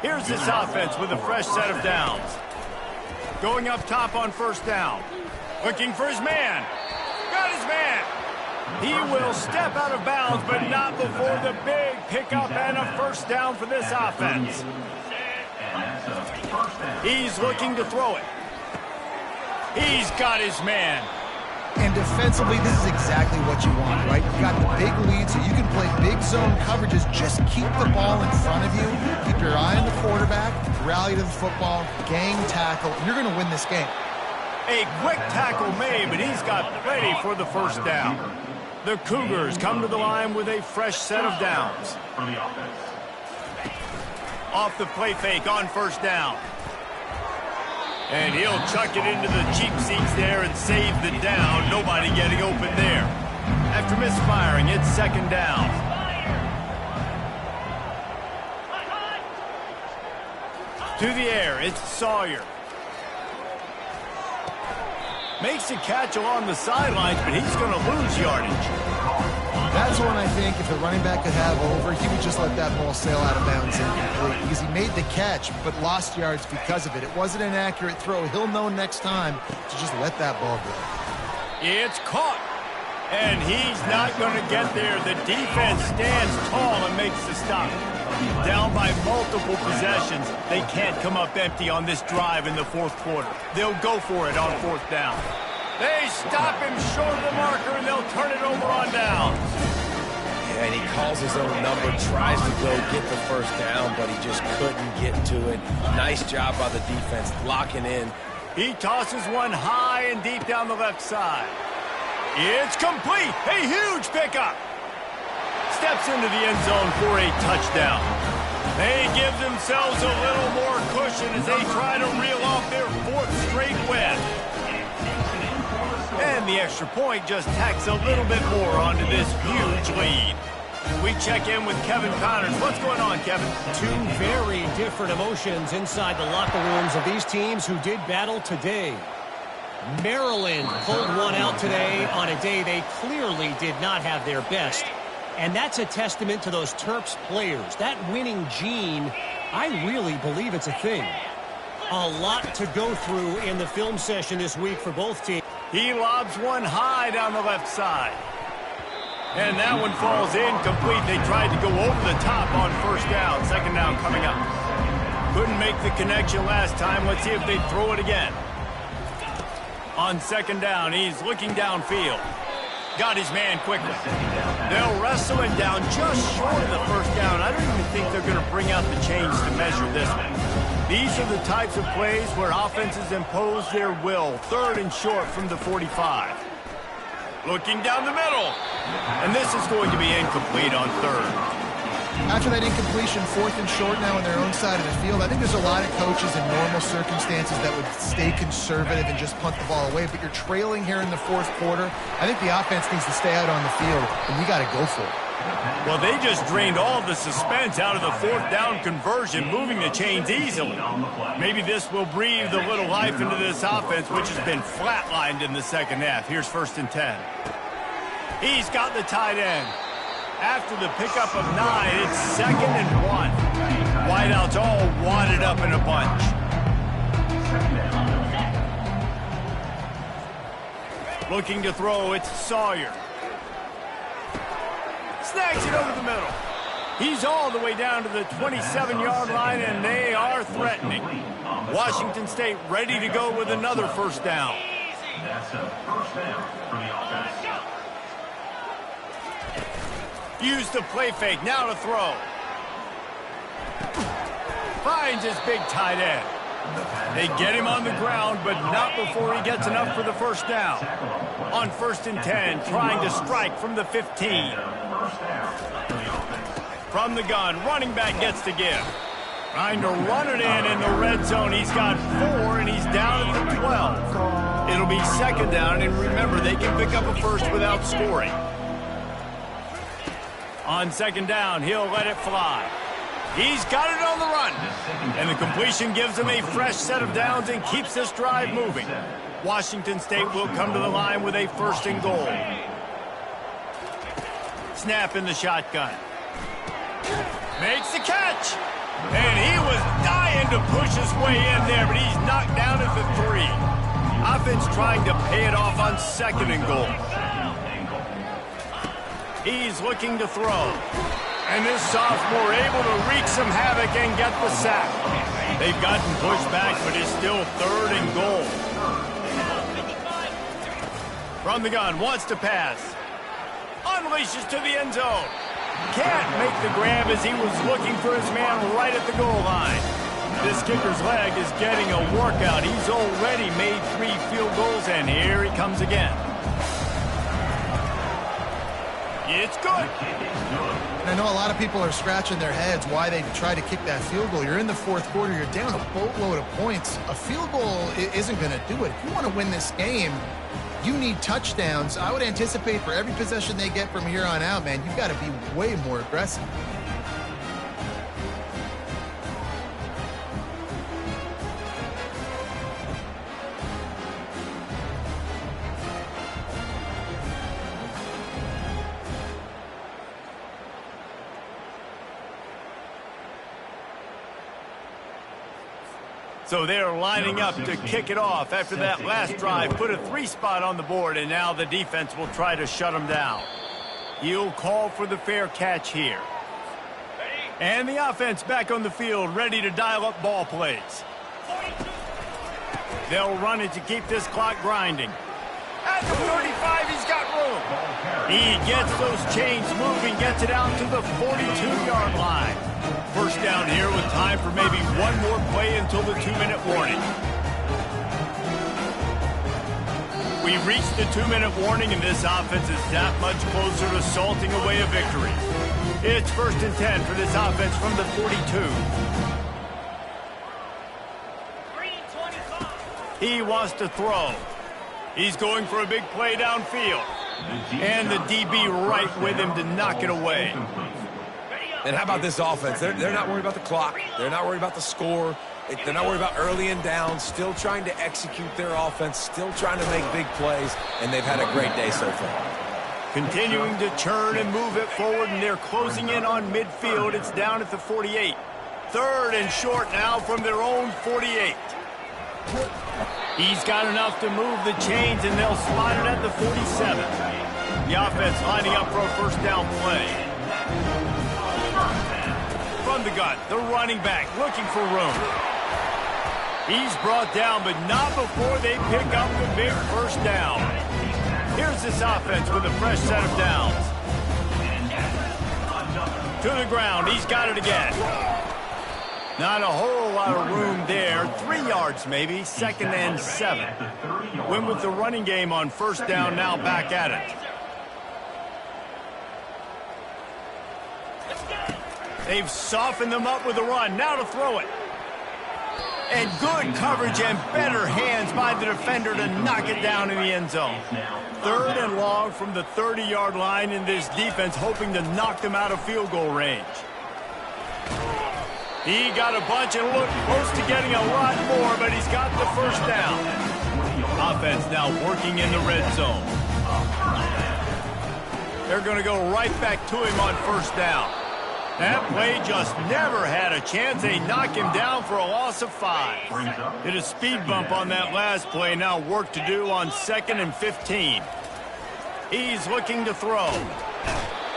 Here's this offense with a fresh set of downs. Going up top on first down. Looking for his man. Got his man. He will step out of bounds, but not before the big pickup and a first down for this offense. He's looking to throw it. He's got his man. And defensively, this is exactly what you want, right? You got the big lead, so you can play big zone coverages. Just keep the ball in front of you. Keep your eye on the quarterback. Rally to the football. Gang tackle. You're going to win this game. A quick tackle made, but he's got plenty for the first down. The Cougars come to the line with a fresh set of downs. Off the play fake on first down. And he'll chuck it into the cheap seats there and save the down. Nobody getting open there. After misfiring, it's second down. To the air, it's Sawyer. Makes a catch along the sidelines, but he's going to lose yardage. That's one I think if the running back could have over, he would just let that ball sail out of bounds incomplete because he made the catch but lost yards because of it. It wasn't an accurate throw. He'll know next time to just let that ball go. It's caught, and he's not going to get there. The defense stands tall and makes the stop. Down by multiple possessions. They can't come up empty on this drive in the fourth quarter. They'll go for it on fourth down. They stop him short of the marker, and they'll turn it over on down. Yeah, and he calls his own number, tries to go get the first down, but he just couldn't get to it. Nice job by the defense locking in. He tosses one high and deep down the left side. It's complete. A huge pickup. Steps into the end zone for a touchdown. They give themselves a little more cushion as they try to reel off their 4th straight win. And the extra point just tacks a little bit more onto this huge lead. We check in with Kevin Connors. What's going on, Kevin? Two very different emotions inside the locker rooms of these teams who did battle today. Maryland pulled one out today on a day they clearly did not have their best. And that's a testament to those Terps players. That winning gene, I really believe it's a thing. A lot to go through in the film session this week for both teams. He lobs one high down the left side. And that one falls incomplete. They tried to go over the top on first down. Second down coming up. Couldn't make the connection last time. Let's see if they throw it again. On second down, he's looking downfield. Got his man quickly. They'll wrestle him down just short of the first down. I don't even think they're going to bring out the chains to measure this one. These are the types of plays where offenses impose their will. Third and short from the 45. Looking down the middle. And this is going to be incomplete on third. After that incompletion, 4th and short now on their own side of the field, I think there's a lot of coaches in normal circumstances that would stay conservative and just punt the ball away. But you're trailing here in the fourth quarter. I think the offense needs to stay out on the field, and you got to go for it. Well, they just drained all the suspense out of the fourth down conversion, moving the chains easily. Maybe this will breathe a little life into this offense, which has been flatlined in the second half. Here's 1st and 10. He's got the tight end. After the pickup of 9, it's 2nd and 1. Wideouts all wadded up in a bunch. Looking to throw, it's Sawyer. Snags it over the middle. He's all the way down to the 27-yard line, and they are threatening. Washington State ready to go with another first down. That's a first down for the offense. Use the play fake, now to throw. Finds his big tight end. They get him on the ground, but not before he gets enough for the first down. On 1st and 10, trying to strike from the 15. From the gun, running back gets to give. Trying to run it in the red zone. He's got 4, and he's down at the 12. It'll be 2nd down, and remember, they can pick up a first without scoring. On 2nd down, he'll let it fly. He's got it on the run. And the completion gives him a fresh set of downs and keeps this drive moving. Washington State will come to the line with a 1st and goal. Snap in the shotgun. Makes the catch. And he was dying to push his way in there, but he's knocked down at the 3. Offense trying to pay it off on 2nd and goal. He's looking to throw. And this sophomore able to wreak some havoc and get the sack. They've gotten pushed back, but it's still 3rd and goal. From the gun, wants to pass. Unleashes to the end zone. Can't make the grab as he was looking for his man right at the goal line. This kicker's leg is getting a workout. He's already made 3 field goals, and here he comes again. It's good. And I know a lot of people are scratching their heads why they try to kick that field goal. You're in the 4th quarter. You're down a boatload of points. A field goal isn't going to do it. If you want to win this game, you need touchdowns. I would anticipate for every possession they get from here on out, man, you've got to be way more aggressive. So they're lining up to kick it off after that last drive. Put a 3 spot on the board, and now the defense will try to shut them down. He'll call for the fair catch here. And the offense back on the field, ready to dial up ball plays. They'll run it to keep this clock grinding. At the 35, he's got room. He gets those chains moving, gets it out to the 42-yard line. First down here with time for maybe one more play until the 2-minute warning. We reached the 2-minute warning, and this offense is that much closer to salting away a victory. It's 1st and 10 for this offense from the 42. He wants to throw. He's going for a big play downfield. And the DB right with him to knock it away. And how about this offense? They're not worried about the clock. They're not worried about the score. They're not worried about early and down. Still trying to execute their offense. Still trying to make big plays. And they've had a great day so far. Continuing to churn and move it forward, and they're closing in on midfield. It's down at the 48. 3rd and short now from their own 48. He's got enough to move the chains, and they'll spot it at the 47. The offense lining up for a first down play. From the gun, the running back looking for room. He's brought down, but not before they pick up the big first down. Here's this offense with a fresh set of downs. To the ground, he's got it again. Not a whole lot of room there. 3 yards maybe, 2nd and 7. Win with the running game on first down, now back at it. They've softened them up with a run. Now to throw it. And good coverage and better hands by the defender to knock it down in the end zone. 3rd and long from the 30-yard line, in this defense hoping to knock them out of field goal range. He got a bunch and looked close to getting a lot more, but he's got the first down. Offense now working in the red zone. They're going to go right back to him on first down. That play just never had a chance. They knock him down for a loss of 5. Did a speed bump on that last play. Now work to do on 2nd and 15. He's looking to throw.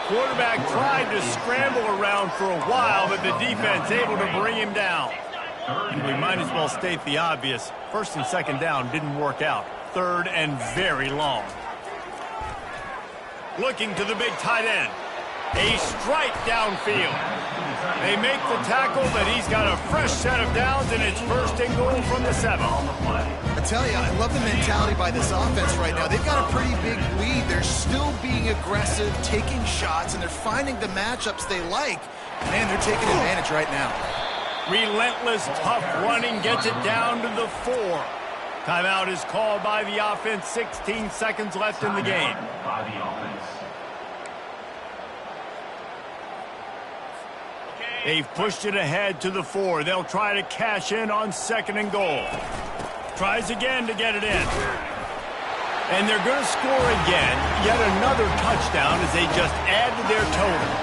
Quarterback tried to scramble around for a while, but the defense able to bring him down. And we might as well state the obvious. 1st and 2nd down didn't work out. 3rd and very long. Looking to the big tight end. A strike downfield. They make the tackle, but he's got a fresh set of downs, and it's 1st and goal from the 7. I tell you, I love the mentality by this offense right now. They've got a pretty big lead. They're still being aggressive, taking shots, and they're finding the matchups they like. Man, they're taking advantage right now. Relentless, tough running gets it down to the 4. Timeout is called by the offense. 16 seconds left in the game. They've pushed it ahead to the 4. They'll try to cash in on 2nd and goal. Tries again to get it in. And they're going to score again. Yet another touchdown as they just add to their total.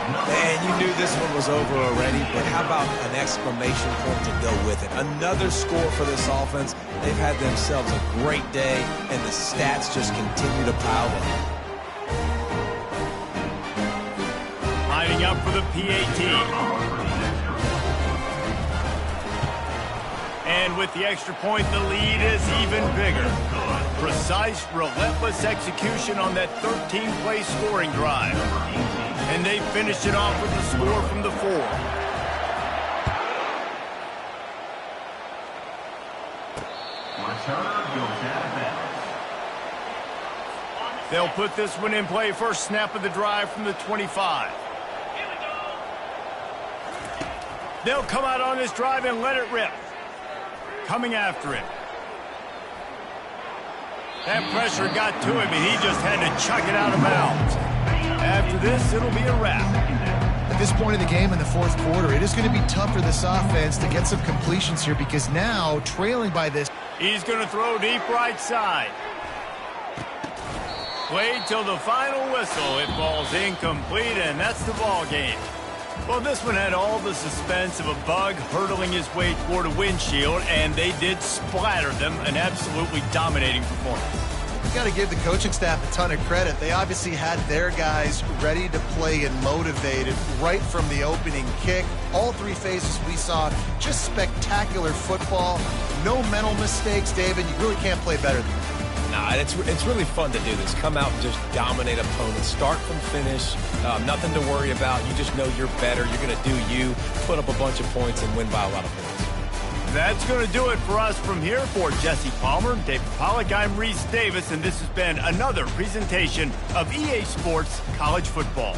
Man, you knew this one was over already, but how about an exclamation point to go with it? Another score for this offense. They've had themselves a great day, and the stats just continue to pile up. Lining up for the PAT. And with the extra point, the lead is even bigger. Precise, relentless execution on that 13-play scoring drive. And they finished it off with the score from the 4. They'll put this one in play. First snap of the drive from the 25. They'll come out on this drive and let it rip. Coming after him. That pressure got to him, and he just had to chuck it out of bounds. After this, it'll be a wrap. At this point in the game in the 4th quarter, it is going to be tough for this offense to get some completions here because now, trailing by this. He's going to throw deep right side. Played till the final whistle. It falls incomplete, and that's the ball game. Well, this one had all the suspense of a bug hurtling his way toward a windshield, and they did splatter them. An absolutely dominating performance. You've got to give the coaching staff a ton of credit. They obviously had their guys ready to play and motivated right from the opening kick. All 3 phases we saw, just spectacular football. No mental mistakes, David. You really can't play better than that. Nah, it's really fun to do this. Come out and just dominate opponents. Start from finish. Nothing to worry about. You just know you're better. You're going to do you, put up a bunch of points, and win by a lot of points. That's going to do it for us from here. For Jesse Palmer, David Pollack, I'm Reese Davis, and this has been another presentation of EA Sports College Football.